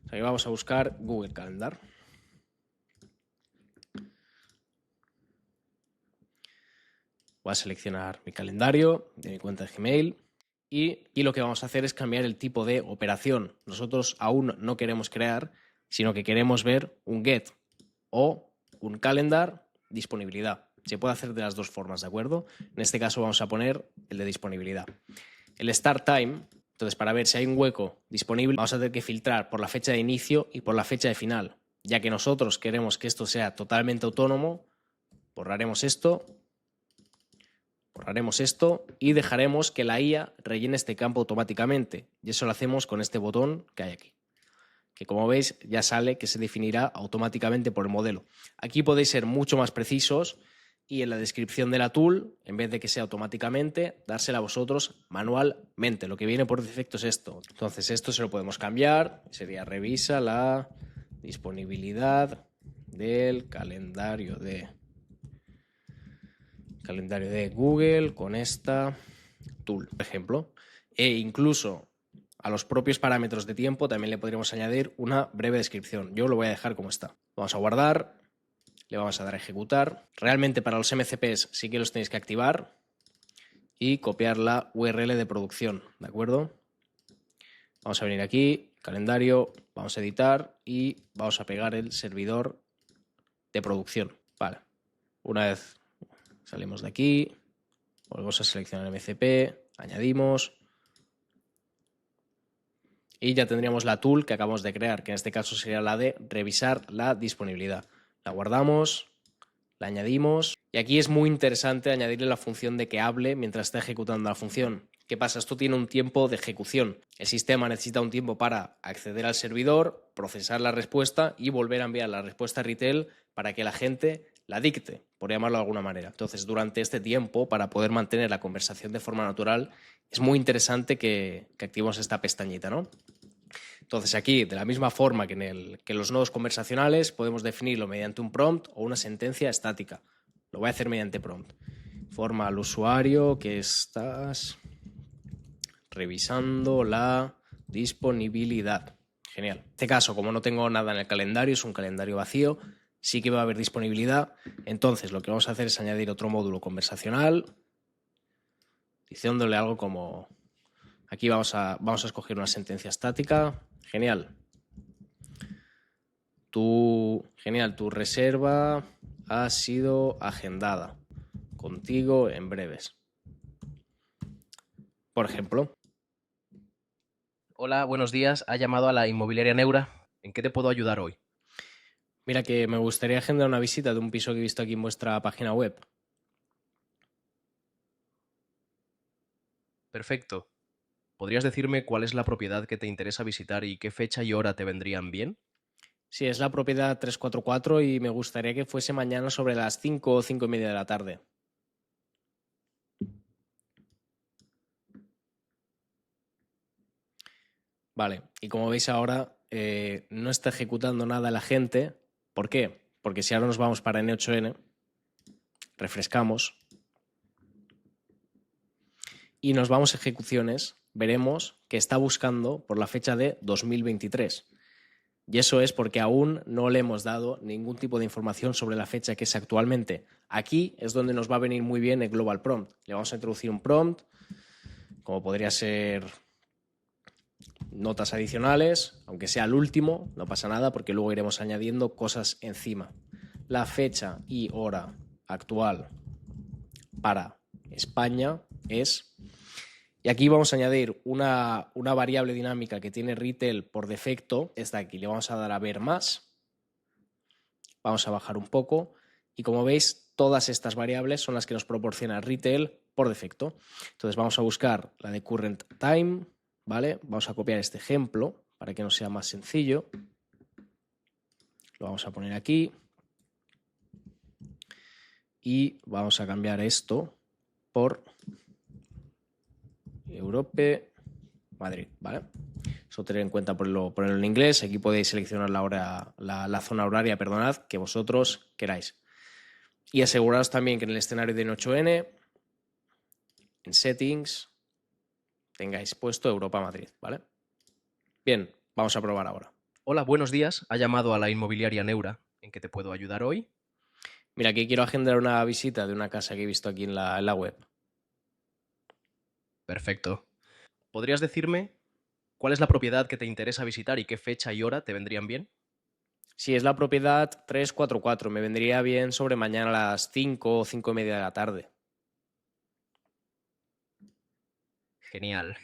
Speaker 1: Aquí vamos a buscar Google Calendar. Voy a seleccionar mi calendario de mi cuenta de Gmail. Y lo que vamos a hacer es cambiar el tipo de operación. Nosotros aún no queremos crear, sino que queremos ver un get o un calendar disponibilidad. Se puede hacer de las dos formas, ¿de acuerdo? En este caso vamos a poner el de disponibilidad. El start time, entonces para ver si hay un hueco disponible, vamos a tener que filtrar por la fecha de inicio y por la fecha de final. Ya que nosotros queremos que esto sea totalmente autónomo, borraremos esto y dejaremos que la IA rellene este campo automáticamente. Y eso lo hacemos con este botón que hay aquí, que como veis ya sale que se definirá automáticamente por el modelo. Aquí podéis ser mucho más precisos y en la descripción de la tool, en vez de que sea automáticamente, dársela a vosotros manualmente. Lo que viene por defecto es esto. Entonces esto se lo podemos cambiar. Sería revisa la disponibilidad del calendario de Google con esta tool, por ejemplo. E incluso a los propios parámetros de tiempo también le podríamos añadir una breve descripción. Yo lo voy a dejar como está. Vamos a guardar, le vamos a dar a ejecutar. Realmente para los MCPs sí que los tenéis que activar y copiar la URL de producción, ¿de acuerdo? Vamos a venir aquí, calendario, vamos a editar y vamos a pegar el servidor de producción. Vale. Una vez salimos de aquí, volvemos a seleccionar el MCP, añadimos y ya tendríamos la tool que acabamos de crear, que en este caso sería la de revisar la disponibilidad. La guardamos, la añadimos y aquí es muy interesante añadirle la función de que hable mientras está ejecutando la función. ¿Qué pasa? Esto tiene un tiempo de ejecución. El sistema necesita un tiempo para acceder al servidor, procesar la respuesta y volver a enviar la respuesta a retail para que la gente la dicte, por llamarlo de alguna manera. Entonces, durante este tiempo, para poder mantener la conversación de forma natural, es muy interesante que activemos esta pestañita, ¿no? Entonces aquí, de la misma forma que en los nodos conversacionales, podemos definirlo mediante un prompt o una sentencia estática. Lo voy a hacer mediante prompt. Informa al usuario que estás revisando la disponibilidad. Genial. En este caso, como no tengo nada en el calendario, es un calendario vacío, sí que va a haber disponibilidad. Entonces, lo que vamos a hacer es añadir otro módulo conversacional, diciéndole algo como... Aquí vamos a escoger una sentencia estática. Genial. Tu reserva ha sido agendada contigo en breves. Por ejemplo.
Speaker 2: Hola, buenos días. Ha llamado a la inmobiliaria Neura. ¿En qué te puedo ayudar hoy?
Speaker 1: Mira, que me gustaría agendar una visita de un piso que he visto aquí en vuestra página web.
Speaker 2: Perfecto. ¿Podrías decirme cuál es la propiedad que te interesa visitar y qué fecha y hora te vendrían bien?
Speaker 1: Sí, es la propiedad 344 y me gustaría que fuese mañana sobre las 5 o 5:30 de la tarde. Vale, y como veis ahora no está ejecutando nada la gente. ¿Por qué? Porque si ahora nos vamos para N8N, refrescamos y nos vamos a ejecuciones, veremos que está buscando por la fecha de 2023. Y eso es porque aún no le hemos dado ningún tipo de información sobre la fecha que es actualmente. Aquí es donde nos va a venir muy bien el Global Prompt. Le vamos a introducir un prompt, como podría ser notas adicionales, aunque sea el último, no pasa nada porque luego iremos añadiendo cosas encima. La fecha y hora actual para España es... Y aquí vamos a añadir una variable dinámica que tiene retail por defecto. Esta aquí, le vamos a dar a ver más. Vamos a bajar un poco y como veis todas estas variables son las que nos proporciona retail por defecto. Entonces vamos a buscar la de current time, ¿vale? Vamos a copiar este ejemplo para que nos sea más sencillo. Lo vamos a poner aquí y vamos a cambiar esto por Europe Madrid, ¿vale? Eso tener en cuenta ponerlo en inglés. Aquí podéis seleccionar la zona horaria, perdonad, que vosotros queráis. Y aseguraos también que en el escenario de N8N, en Settings, tengáis puesto Europa Madrid, ¿vale? Bien, vamos a probar ahora.
Speaker 2: Hola, buenos días. Ha llamado a la inmobiliaria Neura. ¿En qué te puedo ayudar hoy?
Speaker 1: Mira, aquí quiero agendar una visita de una casa que he visto aquí en la web.
Speaker 2: Perfecto. ¿Podrías decirme cuál es la propiedad que te interesa visitar y qué fecha y hora te vendrían bien?
Speaker 1: Si es la propiedad 344, me vendría bien sobre mañana a las 5 o 5:30 de la tarde.
Speaker 2: Genial.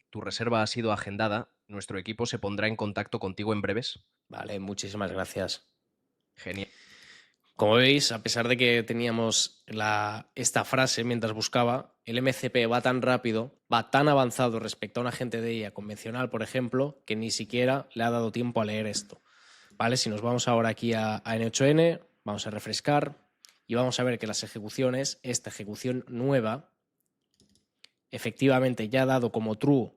Speaker 2: Tu reserva ha sido agendada. Nuestro equipo se pondrá en contacto contigo en breves.
Speaker 1: Vale, muchísimas gracias.
Speaker 2: Genial.
Speaker 1: Como veis, a pesar de que teníamos esta frase mientras buscaba, el MCP va tan rápido, va tan avanzado respecto a un agente de IA convencional, por ejemplo, que ni siquiera le ha dado tiempo a leer esto. ¿Vale? Si nos vamos ahora aquí a N8N, vamos a refrescar y vamos a ver que las ejecuciones, esta ejecución nueva, efectivamente ya ha dado como true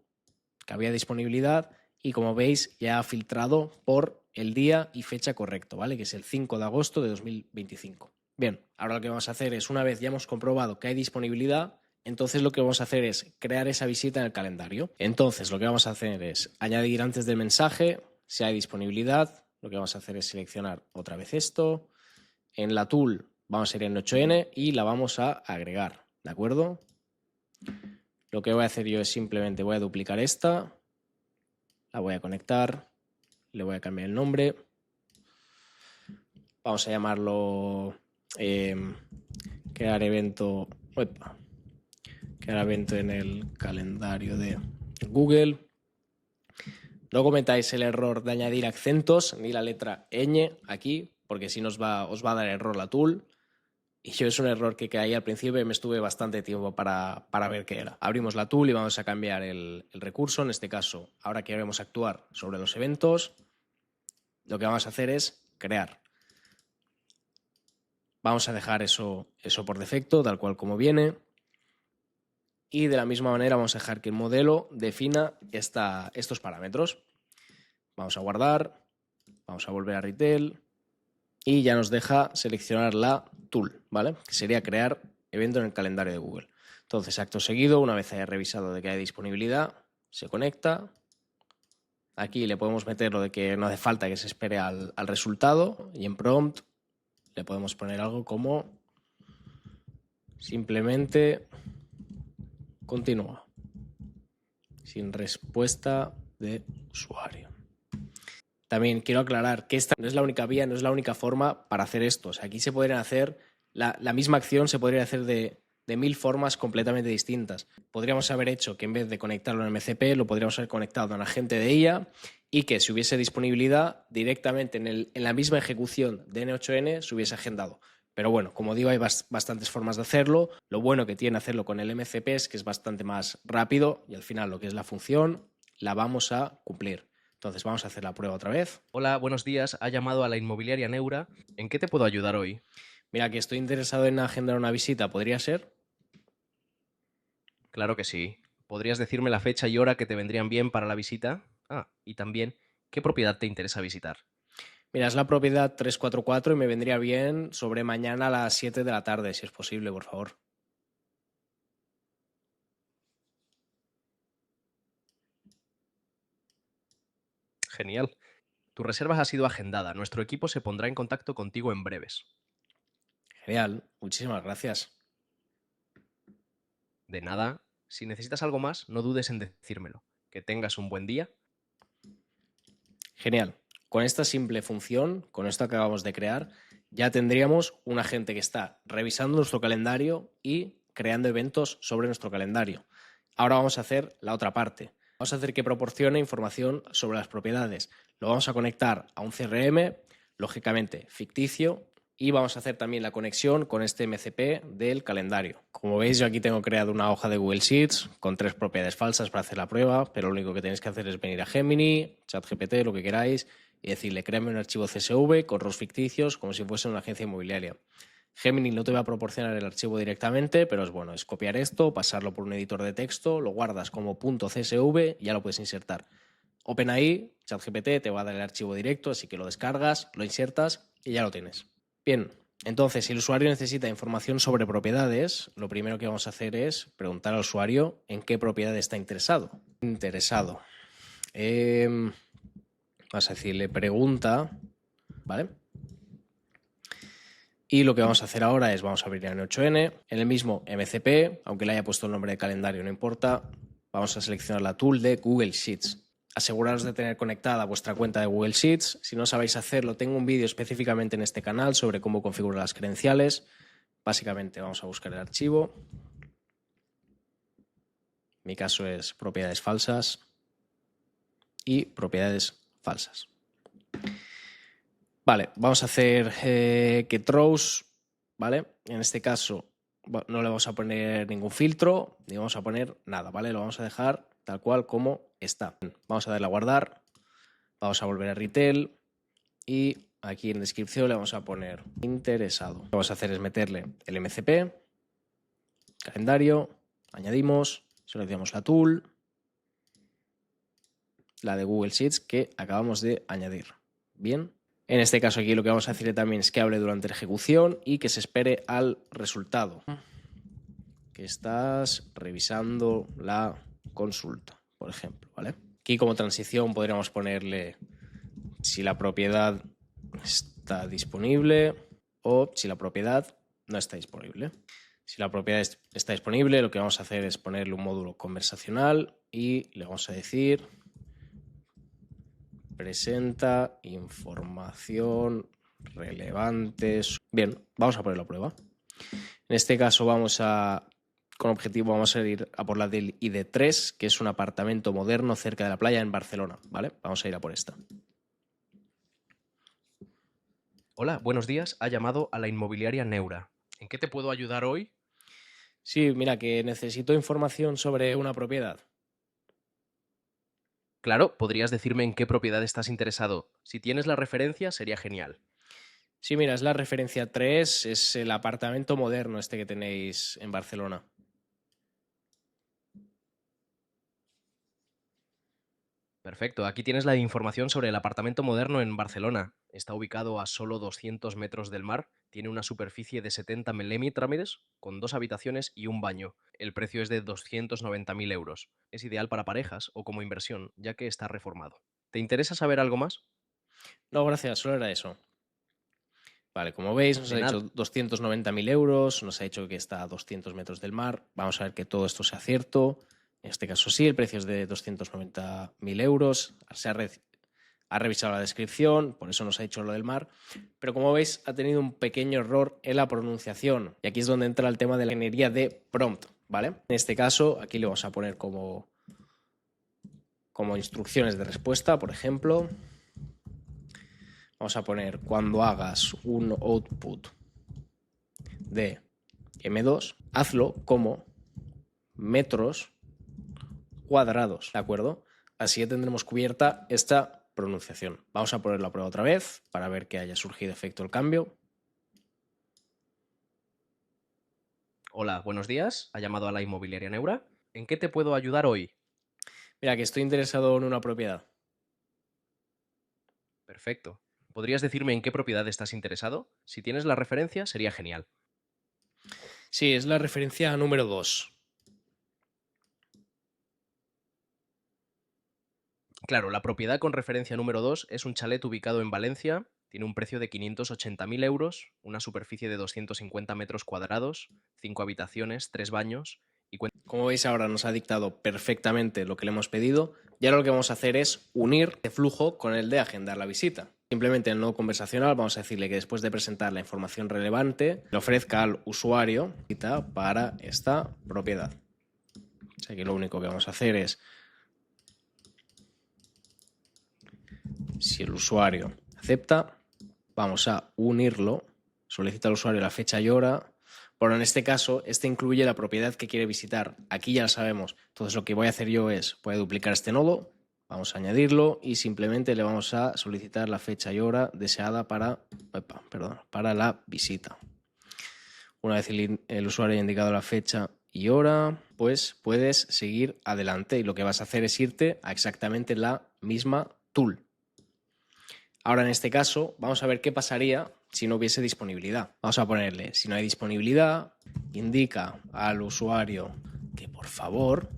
Speaker 1: que había disponibilidad y como veis ya ha filtrado por el día y fecha correcto, ¿vale? Que es el 5 de agosto de 2025. Bien, ahora lo que vamos a hacer es, una vez ya hemos comprobado que hay disponibilidad, entonces lo que vamos a hacer es crear esa visita en el calendario. Entonces lo que vamos a hacer es añadir antes del mensaje, si hay disponibilidad, lo que vamos a hacer es seleccionar otra vez esto. En la tool vamos a ir en 8N y la vamos a agregar, ¿de acuerdo? Lo que voy a hacer yo es simplemente voy a duplicar esta, la voy a conectar, le voy a cambiar el nombre, vamos a llamarlo crear evento en el calendario de Google. No cometáis el error de añadir acentos ni la letra ñ aquí, porque si no os va a dar error la tool. Y yo es un error que caí al principio y me estuve bastante tiempo para ver qué era. Abrimos la tool y vamos a cambiar el recurso. En este caso, ahora queremos actuar sobre los eventos, lo que vamos a hacer es crear. Vamos a dejar eso por defecto, tal cual como viene. Y de la misma manera vamos a dejar que el modelo defina estos parámetros. Vamos a guardar, vamos a volver a retail y ya nos deja seleccionar la tool, ¿vale? Que sería crear evento en el calendario de Google. Entonces, acto seguido, una vez haya revisado de que hay disponibilidad, se conecta. Aquí le podemos meter lo de que no hace falta que se espere al resultado y en prompt le podemos poner algo como simplemente continúa, sin respuesta de usuario. También quiero aclarar que esta no es la única vía, no es la única forma para hacer esto. O sea, aquí se podrían hacer, la misma acción se podría hacer de 1000 formas completamente distintas. Podríamos haber hecho que en vez de conectarlo en MCP, lo podríamos haber conectado a un agente de IA y que si hubiese disponibilidad, directamente en la misma ejecución de N8N se hubiese agendado. Pero bueno, como digo, hay bastantes formas de hacerlo. Lo bueno que tiene hacerlo con el MCP es que es bastante más rápido y al final lo que es la función la vamos a cumplir. Entonces vamos a hacer la prueba otra vez.
Speaker 2: Hola, buenos días. Ha llamado a la inmobiliaria Neura. ¿En qué te puedo ayudar hoy?
Speaker 1: Mira, que estoy interesado en agendar una visita, ¿podría ser?
Speaker 2: Claro que sí. ¿Podrías decirme la fecha y hora que te vendrían bien para la visita? Ah, y también, ¿qué propiedad te interesa visitar?
Speaker 1: Mira, es la propiedad 344 y me vendría bien sobre mañana a las 7 de la tarde, si es posible, por favor.
Speaker 2: Genial. Tu reserva ha sido agendada. Nuestro equipo se pondrá en contacto contigo en breves.
Speaker 1: Genial, muchísimas gracias.
Speaker 2: De nada. Si necesitas algo más, no dudes en decírmelo. Que tengas un buen día.
Speaker 1: Genial. Con esta simple función, con esto que acabamos de crear, ya tendríamos un agente que está revisando nuestro calendario y creando eventos sobre nuestro calendario. Ahora vamos a hacer la otra parte. Vamos a hacer que proporcione información sobre las propiedades. Lo vamos a conectar a un CRM, lógicamente ficticio, y vamos a hacer también la conexión con este MCP del calendario. Como veis, yo aquí tengo creado una hoja de Google Sheets con 3 propiedades falsas para hacer la prueba, pero lo único que tenéis que hacer es venir a Gemini, ChatGPT, lo que queráis, y decirle, créame un archivo CSV con rows ficticios como si fuese una agencia inmobiliaria. Gemini no te va a proporcionar el archivo directamente, pero es bueno, es copiar esto, pasarlo por un editor de texto, lo guardas como .csv y ya lo puedes insertar. OpenAI, ChatGPT, te va a dar el archivo directo, así que lo descargas, lo insertas y ya lo tienes. Bien, entonces si el usuario necesita información sobre propiedades, lo primero que vamos a hacer es preguntar al usuario en qué propiedad está interesado. Vas a decirle pregunta, ¿vale? Y lo que vamos a hacer ahora es, vamos a abrir en 8N, en el mismo MCP, aunque le haya puesto el nombre de calendario, no importa, vamos a seleccionar la tool de Google Sheets. Aseguraros de tener conectada vuestra cuenta de Google Sheets. Si no sabéis hacerlo, tengo un vídeo específicamente en este canal sobre cómo configurar las credenciales. Básicamente vamos a buscar el archivo. Mi caso es propiedades falsas y propiedades falsas. Vale, vamos a hacer que throws, ¿vale? En este caso no le vamos a poner ningún filtro, ni vamos a poner nada, ¿vale? Lo vamos a dejar tal cual como está. Vamos a darle a guardar, vamos a volver a retail y aquí en descripción le vamos a poner interesado. Lo que vamos a hacer es meterle el MCP, calendario, añadimos, seleccionamos la tool, la de Google Sheets que acabamos de añadir. Bien. En este caso aquí lo que vamos a decir también es que hable durante la ejecución y que se espere al resultado. Que estás revisando la consulta, por ejemplo, ¿vale? Aquí como transición podríamos ponerle si la propiedad está disponible o si la propiedad no está disponible. Si la propiedad está disponible, lo que vamos a hacer es ponerle un módulo conversacional y le vamos a decir presenta información relevante. Bien, vamos a poner la prueba. En este caso con objetivo vamos a ir a por la del ID3, que es un apartamento moderno cerca de la playa en Barcelona, ¿vale? Vamos a ir a por esta.
Speaker 2: Hola, buenos días. Ha llamado a la inmobiliaria Neura. ¿En qué te puedo ayudar hoy?
Speaker 1: Sí, mira, que necesito información sobre una propiedad.
Speaker 2: Claro, ¿podrías decirme en qué propiedad estás interesado? Si tienes la referencia, sería genial.
Speaker 1: Sí, mira, es la referencia 3, es el apartamento moderno este que tenéis en Barcelona.
Speaker 2: Perfecto, aquí tienes la información sobre el apartamento moderno en Barcelona. Está ubicado a solo 200 metros del mar, tiene una superficie de 70 milímetros, con 2 habitaciones y un baño. El precio es de 290.000 euros. Es ideal para parejas o como inversión, ya que está reformado. ¿Te interesa saber algo más?
Speaker 1: No, gracias, solo era eso. Vale, como veis, nos
Speaker 2: De
Speaker 1: ha
Speaker 2: nada.
Speaker 1: dicho 290.000 euros, nos ha dicho que está a 200 metros del mar. Vamos a ver que todo esto sea cierto. En este caso sí, el precio es de 290.000 euros. Ha revisado la descripción, por eso nos ha dicho lo del mar. Pero como veis, ha tenido un pequeño error en la pronunciación. Y aquí es donde entra el tema de la ingeniería de prompt, ¿vale? En este caso, aquí le vamos a poner como instrucciones de respuesta, por ejemplo. Vamos a poner cuando hagas un output de M2, hazlo como metros cuadrados, ¿de acuerdo? Así ya tendremos cubierta esta pronunciación. Vamos a poner la prueba otra vez para ver que haya surgido efecto el cambio.
Speaker 2: Hola, buenos días. Ha llamado a la inmobiliaria Neura. ¿En qué te puedo ayudar hoy?
Speaker 1: Mira, que estoy interesado en una propiedad.
Speaker 2: Perfecto. ¿Podrías decirme en qué propiedad estás interesado? Si tienes la referencia, sería genial.
Speaker 1: Sí, es la referencia número 2.
Speaker 2: Claro, la propiedad con referencia número 2 es un chalet ubicado en Valencia, tiene un precio de 580.000 euros, una superficie de 250 metros cuadrados, 5 habitaciones, 3 baños y cuenta...
Speaker 1: Como veis ahora nos ha dictado perfectamente lo que le hemos pedido y ahora lo que vamos a hacer es unir el flujo con el de agendar la visita. Simplemente en el nodo conversacional vamos a decirle que después de presentar la información relevante le ofrezca al usuario cita para esta propiedad. O sea que lo único que vamos a hacer es, si el usuario acepta, vamos a unirlo, solicita al usuario la fecha y hora. Bueno, en este caso, este incluye la propiedad que quiere visitar. Aquí ya lo sabemos. Entonces lo que voy a hacer yo es, voy a duplicar este nodo, vamos a añadirlo y simplemente le vamos a solicitar la fecha y hora deseada para la visita. Una vez el usuario haya indicado la fecha y hora, pues puedes seguir adelante y lo que vas a hacer es irte a exactamente la misma tool. Ahora en este caso vamos a ver qué pasaría si no hubiese disponibilidad. Vamos a ponerle, si no hay disponibilidad, indica al usuario que por favor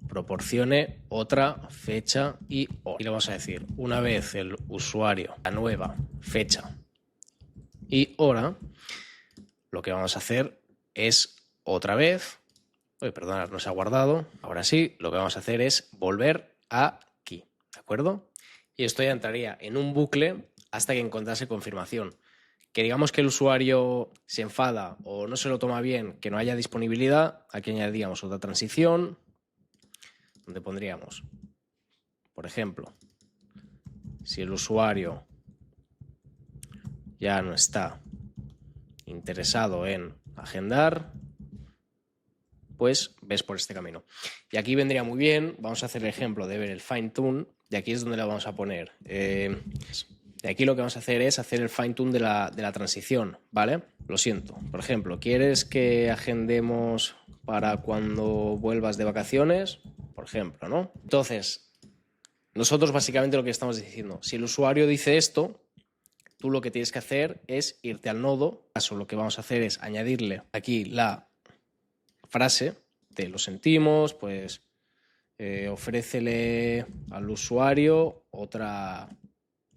Speaker 1: proporcione otra fecha y hora. Y le vamos a decir, una vez el usuario, la nueva fecha y hora, lo que vamos a hacer es otra vez, perdonad, no se ha guardado, ahora sí, lo que vamos a hacer es volver aquí, ¿de acuerdo? Y esto ya entraría en un bucle hasta que encontrase confirmación. Que digamos que el usuario se enfada o no se lo toma bien, que no haya disponibilidad, aquí añadiríamos otra transición donde pondríamos, por ejemplo, si el usuario ya no está interesado en agendar, pues ves por este camino. Y aquí vendría muy bien, vamos a hacer el ejemplo de ver el fine tune, y aquí es donde le vamos a poner. De aquí lo que vamos a hacer es hacer el fine tune de la transición, ¿vale? Lo siento. Por ejemplo, ¿quieres que agendemos para cuando vuelvas de vacaciones? Por ejemplo, ¿no? Entonces, nosotros básicamente lo que estamos diciendo, si el usuario dice esto, tú lo que tienes que hacer es irte al nodo. Caso, lo que vamos a hacer es añadirle aquí la frase de lo sentimos, pues ofrécele al usuario otra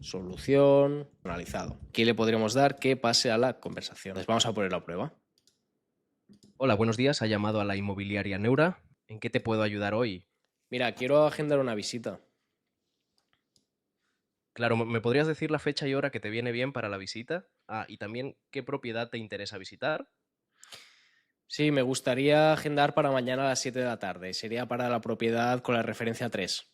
Speaker 1: solución personalizado. Aquí le podremos dar que pase a la conversación. Les vamos a poner la prueba.
Speaker 2: Hola, buenos días. Ha llamado a la inmobiliaria Neura. ¿En qué te puedo ayudar hoy?
Speaker 1: Mira, quiero agendar una visita.
Speaker 2: Claro, ¿me podrías decir la fecha y hora que te viene bien para la visita? Ah, y también qué propiedad te interesa visitar.
Speaker 1: Sí, me gustaría agendar para mañana a las 7 de la tarde. Sería para la propiedad con la referencia 3.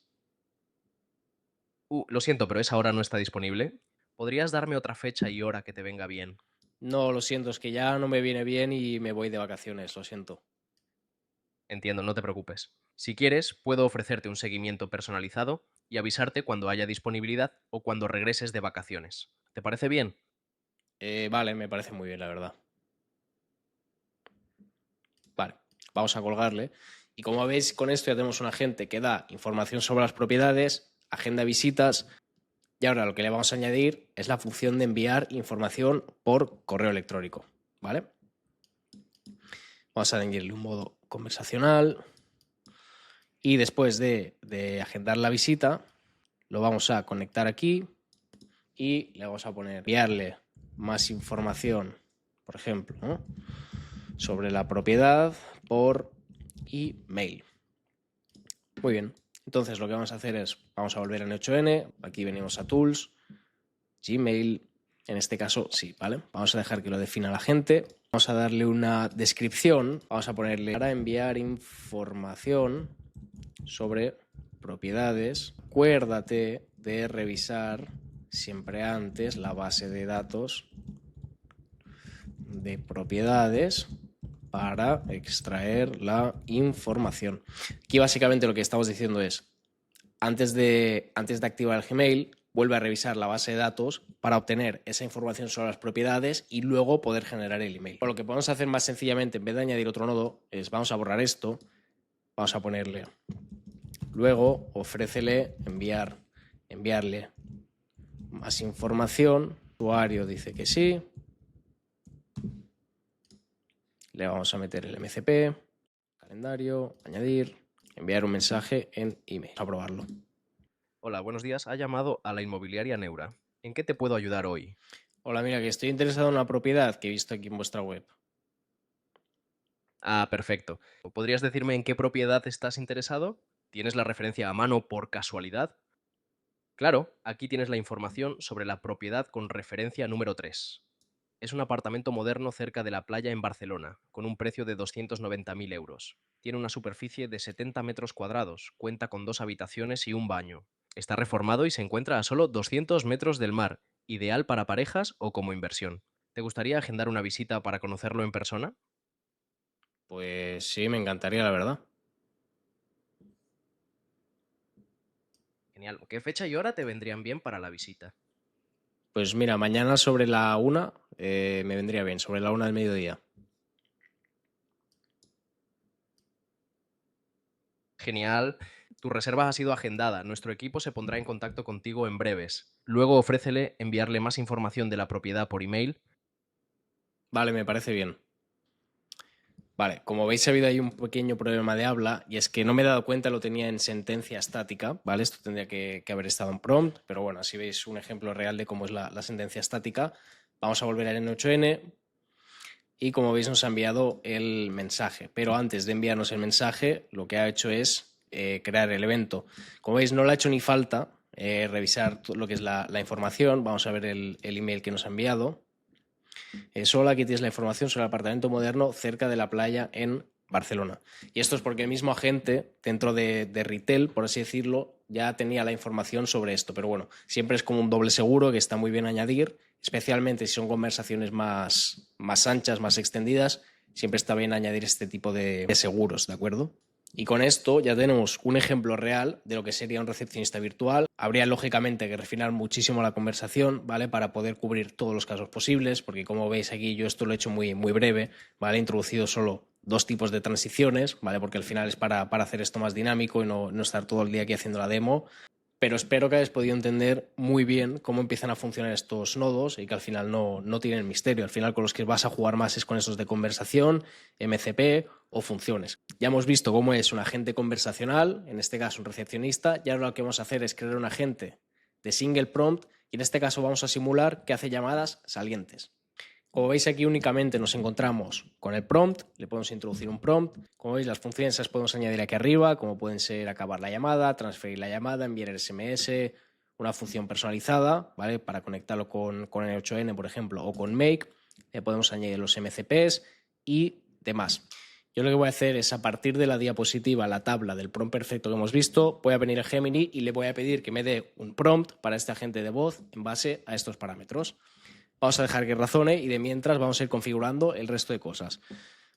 Speaker 2: Lo siento, pero esa hora no está disponible. ¿Podrías darme otra fecha y hora que te venga bien?
Speaker 1: No, lo siento, es que ya no me viene bien y me voy de vacaciones, lo siento.
Speaker 2: Entiendo, no te preocupes. Si quieres, puedo ofrecerte un seguimiento personalizado y avisarte cuando haya disponibilidad o cuando regreses de vacaciones. ¿Te parece bien?
Speaker 1: Vale, me parece muy bien, la verdad. Vale, vamos a colgarle. Y como veis, con esto ya tenemos un agente que da información sobre las propiedades, agenda visitas, y ahora lo que le vamos a añadir es la función de enviar información por correo electrónico, ¿vale? Vamos a añadirle un modo conversacional y después de agendar la visita, lo vamos a conectar aquí y le vamos a poner enviarle más información, por ejemplo, ¿no?, sobre la propiedad por email. Muy bien. Entonces lo que vamos a hacer es, vamos a volver en 8N, aquí venimos a Tools, Gmail, en este caso sí, ¿vale? Vamos a dejar que lo defina la gente. Vamos a darle una descripción, vamos a ponerle para enviar información sobre propiedades. Acuérdate de revisar siempre antes la base de datos de propiedades para extraer la información. Aquí básicamente lo que estamos diciendo es, antes de activar el Gmail, vuelve a revisar la base de datos para obtener esa información sobre las propiedades y luego poder generar el email. Lo que podemos hacer más sencillamente, en vez de añadir otro nodo, es vamos a borrar esto, vamos a ponerle, luego ofrécele enviarle más información. El usuario dice que sí. Le vamos a meter el MCP, calendario, añadir, enviar un mensaje en email. Vamos a probarlo.
Speaker 2: Hola, buenos días. Ha llamado a la inmobiliaria Neura. ¿En qué te puedo ayudar hoy?
Speaker 1: Hola, mira, que estoy interesado en una propiedad que he visto aquí en vuestra web.
Speaker 2: Ah, perfecto. ¿Podrías decirme en qué propiedad estás interesado? ¿Tienes la referencia a mano por casualidad? Claro, aquí tienes la información sobre la propiedad con referencia número 3. Es un apartamento moderno cerca de la playa en Barcelona, con un precio de 290.000 euros. Tiene una superficie de 70 metros cuadrados, cuenta con 2 habitaciones y un baño. Está reformado y se encuentra a solo 200 metros del mar, ideal para parejas o como inversión. ¿Te gustaría agendar una visita para conocerlo en persona?
Speaker 1: Pues sí, me encantaría, la verdad.
Speaker 2: Genial. ¿Qué fecha y hora te vendrían bien para la visita?
Speaker 1: Pues mira, mañana sobre la 1 me vendría bien, sobre la 1 del mediodía.
Speaker 2: Genial. Tu reserva ha sido agendada. Nuestro equipo se pondrá en contacto contigo en breves. Luego ofrécele enviarle más información de la propiedad por email.
Speaker 1: Vale, me parece bien. Vale, como veis ha habido ahí un pequeño problema de habla y es que no me he dado cuenta, lo tenía en sentencia estática, ¿vale? Esto tendría que haber estado en prompt, pero bueno, así veis un ejemplo real de cómo es la sentencia estática. Vamos a volver al N8N y como veis nos ha enviado el mensaje, pero antes de enviarnos el mensaje lo que ha hecho es crear el evento. Como veis no le ha hecho ni falta revisar lo que es la información. Vamos a ver el email que nos ha enviado. Solo aquí tienes la información sobre el apartamento moderno cerca de la playa en Barcelona. Y esto es porque el mismo agente, dentro de retail, por así decirlo, ya tenía la información sobre esto. Pero bueno, siempre es como un doble seguro que está muy bien añadir Especialmente si son conversaciones más anchas, más extendidas, siempre está bien añadir este tipo de seguros, ¿de acuerdo? Y con esto ya tenemos un ejemplo real de lo que sería un recepcionista virtual. Habría lógicamente que refinar muchísimo la conversación, ¿vale? Para poder cubrir todos los casos posibles, porque como veis aquí yo esto lo he hecho muy breve, ¿vale? He introducido solo 2 tipos de transiciones, ¿vale? Porque al final es para hacer esto más dinámico y no estar todo el día aquí haciendo la demo. Pero espero que hayáis podido entender muy bien cómo empiezan a funcionar estos nodos y que al final no tienen misterio. Al final con los que vas a jugar más es con esos de conversación, MCP o funciones. Ya hemos visto cómo es un agente conversacional, en este caso un recepcionista, y ahora lo que vamos a hacer es crear un agente de single prompt y en este caso vamos a simular que hace llamadas salientes. Como veis aquí únicamente nos encontramos con el prompt, le podemos introducir un prompt. Como veis las funciones las podemos añadir aquí arriba, como pueden ser acabar la llamada, transferir la llamada, enviar el SMS, una función personalizada, ¿vale? Para conectarlo con el 8N, por ejemplo, o con Make. Le podemos añadir los MCPs y demás. Yo lo que voy a hacer es, a partir de la diapositiva, la tabla del prompt perfecto que hemos visto, voy a venir a Gemini y le voy a pedir que me dé un prompt para este agente de voz en base a estos parámetros. Vamos a dejar que razone y de mientras vamos a ir configurando el resto de cosas.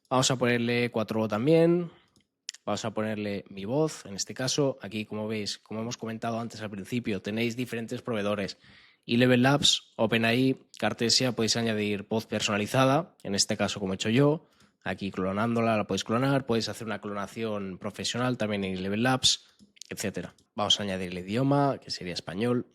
Speaker 1: Vamos a ponerle 4O también. Vamos a ponerle mi voz, en este caso. Aquí, como veis, como hemos comentado antes al principio, tenéis diferentes proveedores. Y Level Labs, OpenAI, Cartesia, podéis añadir voz personalizada, en este caso como he hecho yo. Aquí clonándola la podéis clonar, podéis hacer una clonación profesional también en Level Labs, etc. Vamos a añadir el idioma, que sería español.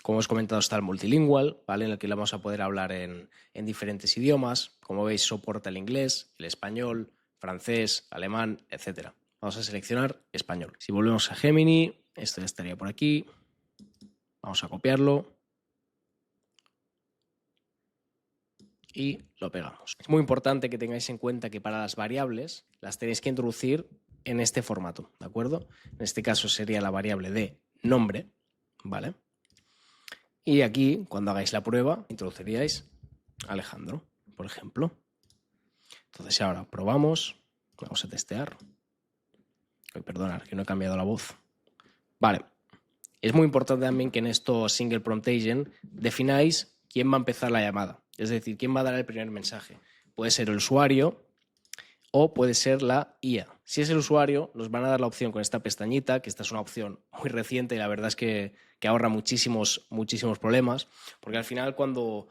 Speaker 1: Como os he comentado, está el multilingual, ¿vale? En el que le vamos a poder hablar en diferentes idiomas. Como veis, soporta el inglés, el español, francés, alemán, etc. Vamos a seleccionar español. Si volvemos a Gemini, esto ya estaría por aquí. Vamos a copiarlo. Y lo pegamos. Es muy importante que tengáis en cuenta que para las variables las tenéis que introducir en este formato, ¿de acuerdo? En este caso sería la variable de nombre, ¿vale? Y aquí, cuando hagáis la prueba, introduciríais Alejandro, por ejemplo. Entonces ahora probamos, vamos a testear. Perdonad, que no he cambiado la voz. Vale. Es muy importante también que en esto Single Prompt Agent defináis quién va a empezar la llamada. Es decir, quién va a dar el primer mensaje. Puede ser el usuario o puede ser la IA. Si es el usuario, nos van a dar la opción con esta pestañita, que esta es una opción muy reciente y la verdad es que ahorra muchísimos problemas, porque al final cuando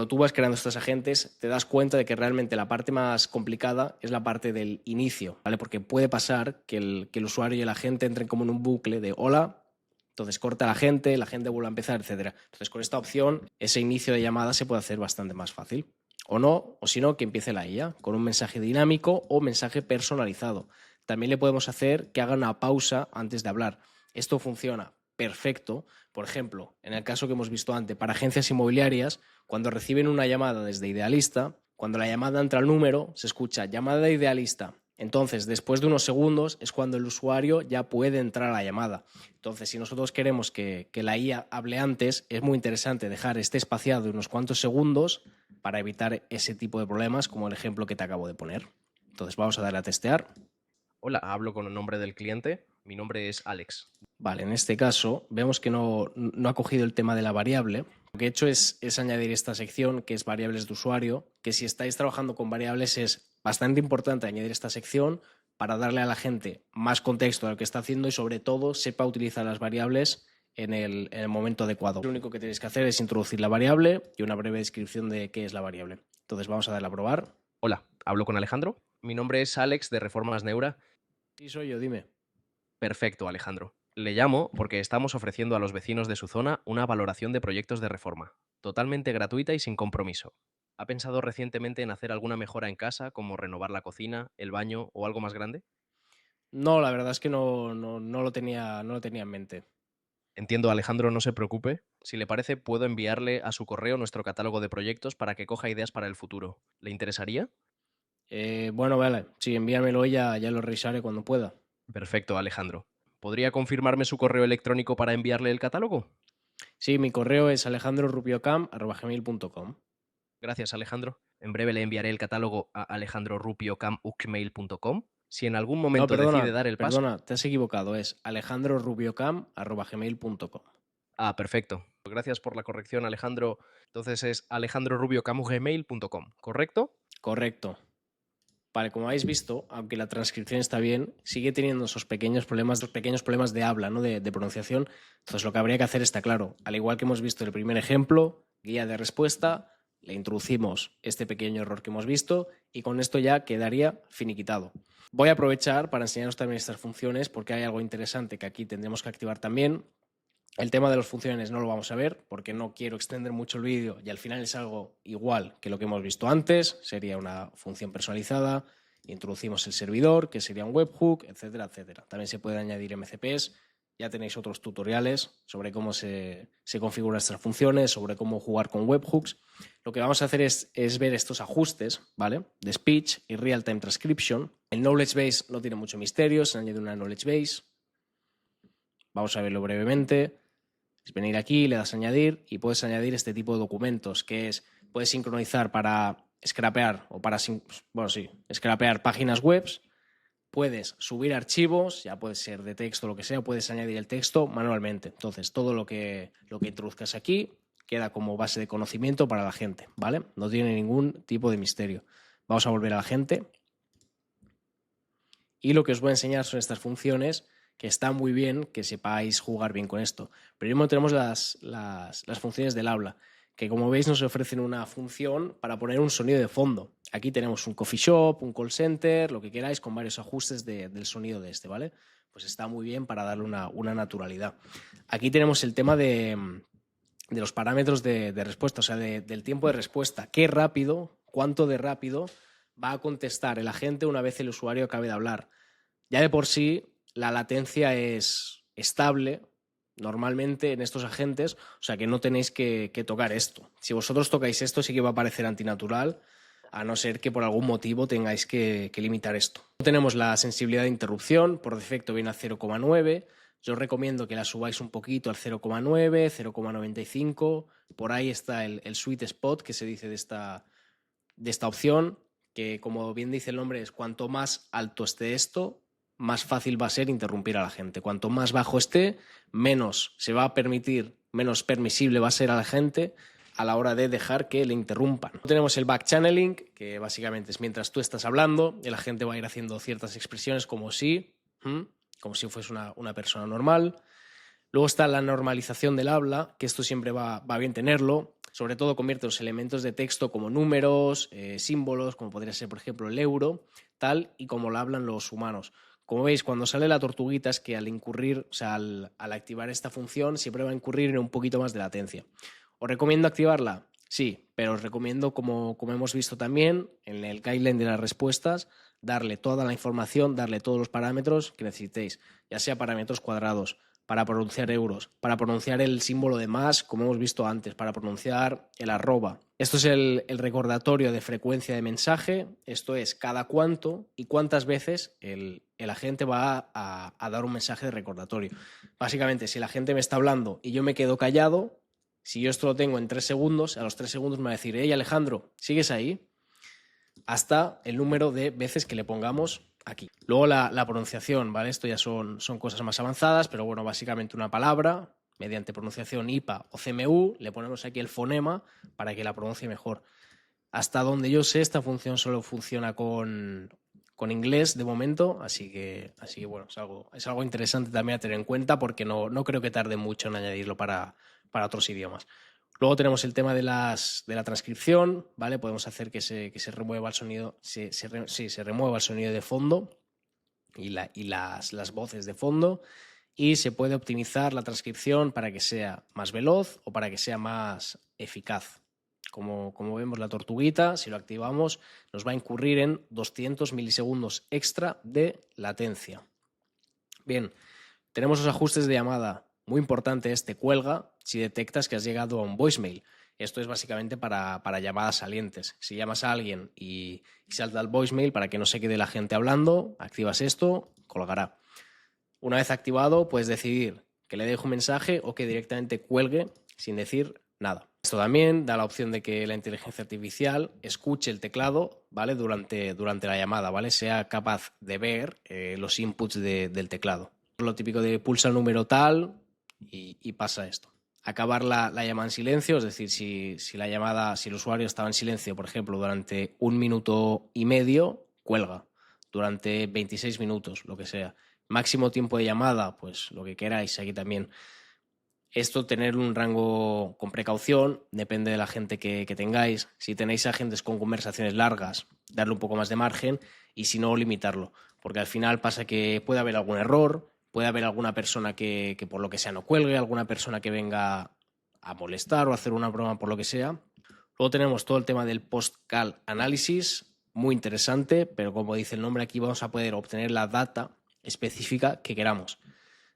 Speaker 1: tú vas creando estos agentes te das cuenta de que realmente la parte más complicada es la parte del inicio, ¿vale? Porque puede pasar que el usuario y el agente entren como en un bucle de hola, entonces corta la gente vuelve a empezar, etc. Entonces con esta opción ese inicio de llamada se puede hacer bastante más fácil. O no, o si no, que empiece la IA con un mensaje dinámico o mensaje personalizado. También le podemos hacer que haga una pausa antes de hablar. Esto funciona perfecto. Por ejemplo, en el caso que hemos visto antes, para agencias inmobiliarias, cuando reciben una llamada desde Idealista, cuando la llamada entra al número, se escucha llamada de Idealista. Entonces, después de unos segundos es cuando el usuario ya puede entrar a la llamada. Entonces, si nosotros queremos que la IA hable antes, es muy interesante dejar este espaciado de unos cuantos segundos para evitar ese tipo de problemas, como el ejemplo que te acabo de poner. Entonces, vamos a darle a testear.
Speaker 2: Hola, hablo con el nombre del cliente. Mi nombre es Alex.
Speaker 1: Vale, en este caso vemos que no ha cogido el tema de la variable. Lo que he hecho es añadir esta sección que es variables de usuario, que si estáis trabajando con variables es bastante importante añadir esta sección para darle a la gente más contexto a lo que está haciendo y sobre todo sepa utilizar las variables en el momento adecuado. Lo único que tenéis que hacer es introducir la variable y una breve descripción de qué es la variable. Entonces vamos a darle a probar.
Speaker 2: Hola, hablo con Alejandro. Mi nombre es Alex de Reformas Neura.
Speaker 1: Sí, soy yo, dime.
Speaker 2: Perfecto, Alejandro. Le llamo porque estamos ofreciendo a los vecinos de su zona una valoración de proyectos de reforma, totalmente gratuita y sin compromiso. ¿Ha pensado recientemente en hacer alguna mejora en casa, como renovar la cocina, el baño o algo más grande?
Speaker 1: No, la verdad es que no lo tenía en mente.
Speaker 2: Entiendo, Alejandro, no se preocupe. Si le parece, puedo enviarle a su correo nuestro catálogo de proyectos para que coja ideas para el futuro. ¿Le interesaría?
Speaker 1: Bueno, vale, sí, envíamelo y ya lo revisaré cuando pueda.
Speaker 2: Perfecto, Alejandro. ¿Podría confirmarme su correo electrónico para enviarle el catálogo?
Speaker 1: Sí, mi correo es alejandrorupiocam@gmail.com.
Speaker 2: Gracias, Alejandro. En breve le enviaré el catálogo a alejandrorupiocam@gmail.com. Si en algún
Speaker 1: No,
Speaker 2: momento decide dar el paso...
Speaker 1: perdona, te has equivocado, es alejandrorubiocam@gmail.com.
Speaker 2: Ah, perfecto. Gracias por la corrección, Alejandro. Entonces es alejandrorubio@gmail.com, ¿correcto?
Speaker 1: Correcto. Vale, como habéis visto, aunque la transcripción está bien, sigue teniendo esos pequeños problemas de habla, ¿no? De pronunciación. Entonces lo que habría que hacer está claro. Al igual que hemos visto en el primer ejemplo, guía de respuesta, le introducimos este pequeño error que hemos visto y con esto ya quedaría finiquitado. Voy a aprovechar para enseñaros también estas funciones porque hay algo interesante que aquí tendremos que activar también. El tema de las funciones no lo vamos a ver porque no quiero extender mucho el vídeo y al final es algo igual que lo que hemos visto antes. Sería una función personalizada, introducimos el servidor, que sería un webhook, etcétera, etcétera. También se puede añadir MCPs. Ya tenéis otros tutoriales sobre cómo se configuran estas funciones, sobre cómo jugar con webhooks. Lo que vamos a hacer es ver estos ajustes, ¿vale? De speech y real-time transcription. El knowledge base no tiene mucho misterio, se añade una knowledge base. Vamos a verlo brevemente. Es venir aquí, le das a añadir y puedes añadir este tipo de documentos, que es, puedes sincronizar para scrapear o para, scrapear páginas web, puedes subir archivos, ya puede ser de texto o lo que sea, puedes añadir el texto manualmente. Entonces, todo lo que introduzcas aquí queda como base de conocimiento para la gente, ¿vale? No tiene ningún tipo de misterio. Vamos a volver a la gente. Y lo que os voy a enseñar son estas funciones que está muy bien que sepáis jugar bien con esto. Primero tenemos las funciones del habla, que como veis nos ofrecen una función para poner un sonido de fondo. Aquí tenemos un coffee shop, un call center, lo que queráis, con varios ajustes del sonido de este, ¿vale? Pues está muy bien para darle una naturalidad. Aquí tenemos el tema de los parámetros de respuesta, o sea, del tiempo de respuesta. Qué rápido, cuánto de rápido va a contestar el agente una vez el usuario acabe de hablar. Ya de por sí, la latencia es estable normalmente en estos agentes, o sea que no tenéis que tocar esto. Si vosotros tocáis esto sí que va a parecer antinatural, a no ser que por algún motivo tengáis que limitar esto. Tenemos la sensibilidad de interrupción, por defecto viene a 0,9. Yo os recomiendo que la subáis un poquito al 0,9, 0,95. Por ahí está el sweet spot que se dice de esta opción, que como bien dice el nombre es cuanto más alto esté esto, más fácil va a ser interrumpir a la gente. Cuanto más bajo esté, menos se va a permitir, menos permisible va a ser a la gente a la hora de dejar que le interrumpan. Tenemos el back channeling, que básicamente es mientras tú estás hablando, la gente va a ir haciendo ciertas expresiones como si fuese una persona normal. Luego está la normalización del habla, que esto siempre va bien tenerlo. Sobre todo convierte los elementos de texto como números, símbolos, como podría ser, por ejemplo, el euro, tal y como lo hablan los humanos. Como veis, cuando sale la tortuguita es que al incurrir, o sea, al activar esta función, siempre va a incurrir en un poquito más de latencia. ¿Os recomiendo activarla? Sí, pero os recomiendo, como hemos visto también en el guideline de las respuestas, darle toda la información, darle todos los parámetros que necesitéis, ya sea parámetros cuadrados, para pronunciar euros, para pronunciar el símbolo de más, como hemos visto antes, para pronunciar el arroba. Esto es el recordatorio de frecuencia de mensaje, esto es cada cuánto y cuántas veces el agente va a dar un mensaje de recordatorio. Básicamente, si el agente me está hablando y yo me quedo callado, si yo esto lo tengo en 3 segundos, a los 3 segundos me va a decir, hey Alejandro, ¿sigues ahí? Hasta el número de veces que le pongamos aquí. Luego la pronunciación, ¿vale? Esto ya son cosas más avanzadas, pero bueno, básicamente una palabra, mediante pronunciación IPA o CMU, le ponemos aquí el fonema para que la pronuncie mejor. Hasta donde yo sé, esta función solo funciona con inglés de momento, así que bueno, es algo interesante también a tener en cuenta porque no creo que tarde mucho en añadirlo para otros idiomas. Luego tenemos el tema de la transcripción, ¿vale? Podemos hacer que se remueva el sonido, se remueva el sonido de fondo y las voces de fondo, y se puede optimizar la transcripción para que sea más veloz o para que sea más eficaz. Como vemos la tortuguita, si lo activamos, nos va a incurrir en 200 milisegundos extra de latencia. Bien, tenemos los ajustes de llamada. Muy importante cuelga si detectas que has llegado a un voicemail. Esto es básicamente para llamadas salientes. Si llamas a alguien y salta el voicemail, para que no se quede la gente hablando, activas esto, colgará. Una vez activado, puedes decidir que le deje un mensaje o que directamente cuelgue sin decir nada. Esto también da la opción de que la inteligencia artificial escuche el teclado, ¿vale? durante la llamada, ¿vale? Sea capaz de ver los inputs del teclado. Lo típico de pulsa el número tal y pasa esto. acabar la llamada en silencio, es decir, si el usuario estaba en silencio, por ejemplo, durante 1 minuto y medio, cuelga. Durante 26 minutos, lo que sea. Máximo tiempo de llamada, pues lo que queráis, aquí también. Esto, tener un rango con precaución, depende de la gente que tengáis. Si tenéis agentes con conversaciones largas, darle un poco más de margen, y si no, limitarlo. Porque al final pasa que puede haber algún error, puede haber alguna persona que por lo que sea no cuelgue, alguna persona que venga a molestar o a hacer una broma por lo que sea. Luego tenemos todo el tema del post-call análisis, muy interesante, pero como dice el nombre, aquí vamos a poder obtener la data específica que queramos.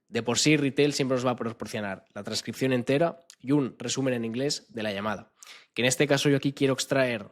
Speaker 1: De por sí, Retail siempre nos va a proporcionar la transcripción entera y un resumen en inglés de la llamada. Que en este caso yo aquí quiero extraer,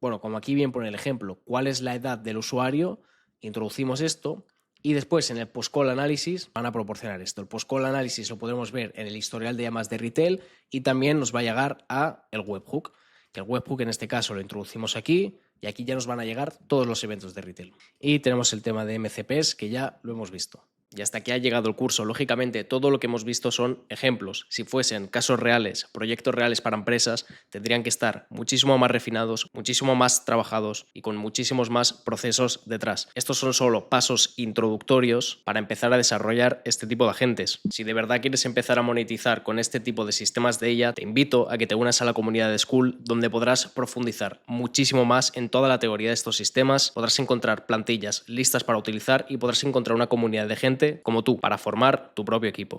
Speaker 1: como aquí bien pone el ejemplo, cuál es la edad del usuario, introducimos esto y después en el post-call análisis van a proporcionar esto. El post-call análisis lo podremos ver en el historial de llamadas de Retail y también nos va a llegar a el webhook, que el webhook en este caso lo introducimos aquí y aquí ya nos van a llegar todos los eventos de Retail. Y tenemos el tema de MCPs, que ya lo hemos visto. Y hasta aquí ha llegado el curso. Lógicamente, todo lo que hemos visto son ejemplos. Si fuesen casos reales, proyectos reales para empresas, tendrían que estar muchísimo más refinados, muchísimo más trabajados y con muchísimos más procesos detrás. Estos son solo pasos introductorios para empezar a desarrollar este tipo de agentes. Si de verdad quieres empezar a monetizar con este tipo de sistemas de IA, te invito a que te unas a la comunidad de Skool, donde podrás profundizar muchísimo más en toda la teoría de estos sistemas, podrás encontrar plantillas listas para utilizar y podrás encontrar una comunidad de gente como tú para formar tu propio equipo.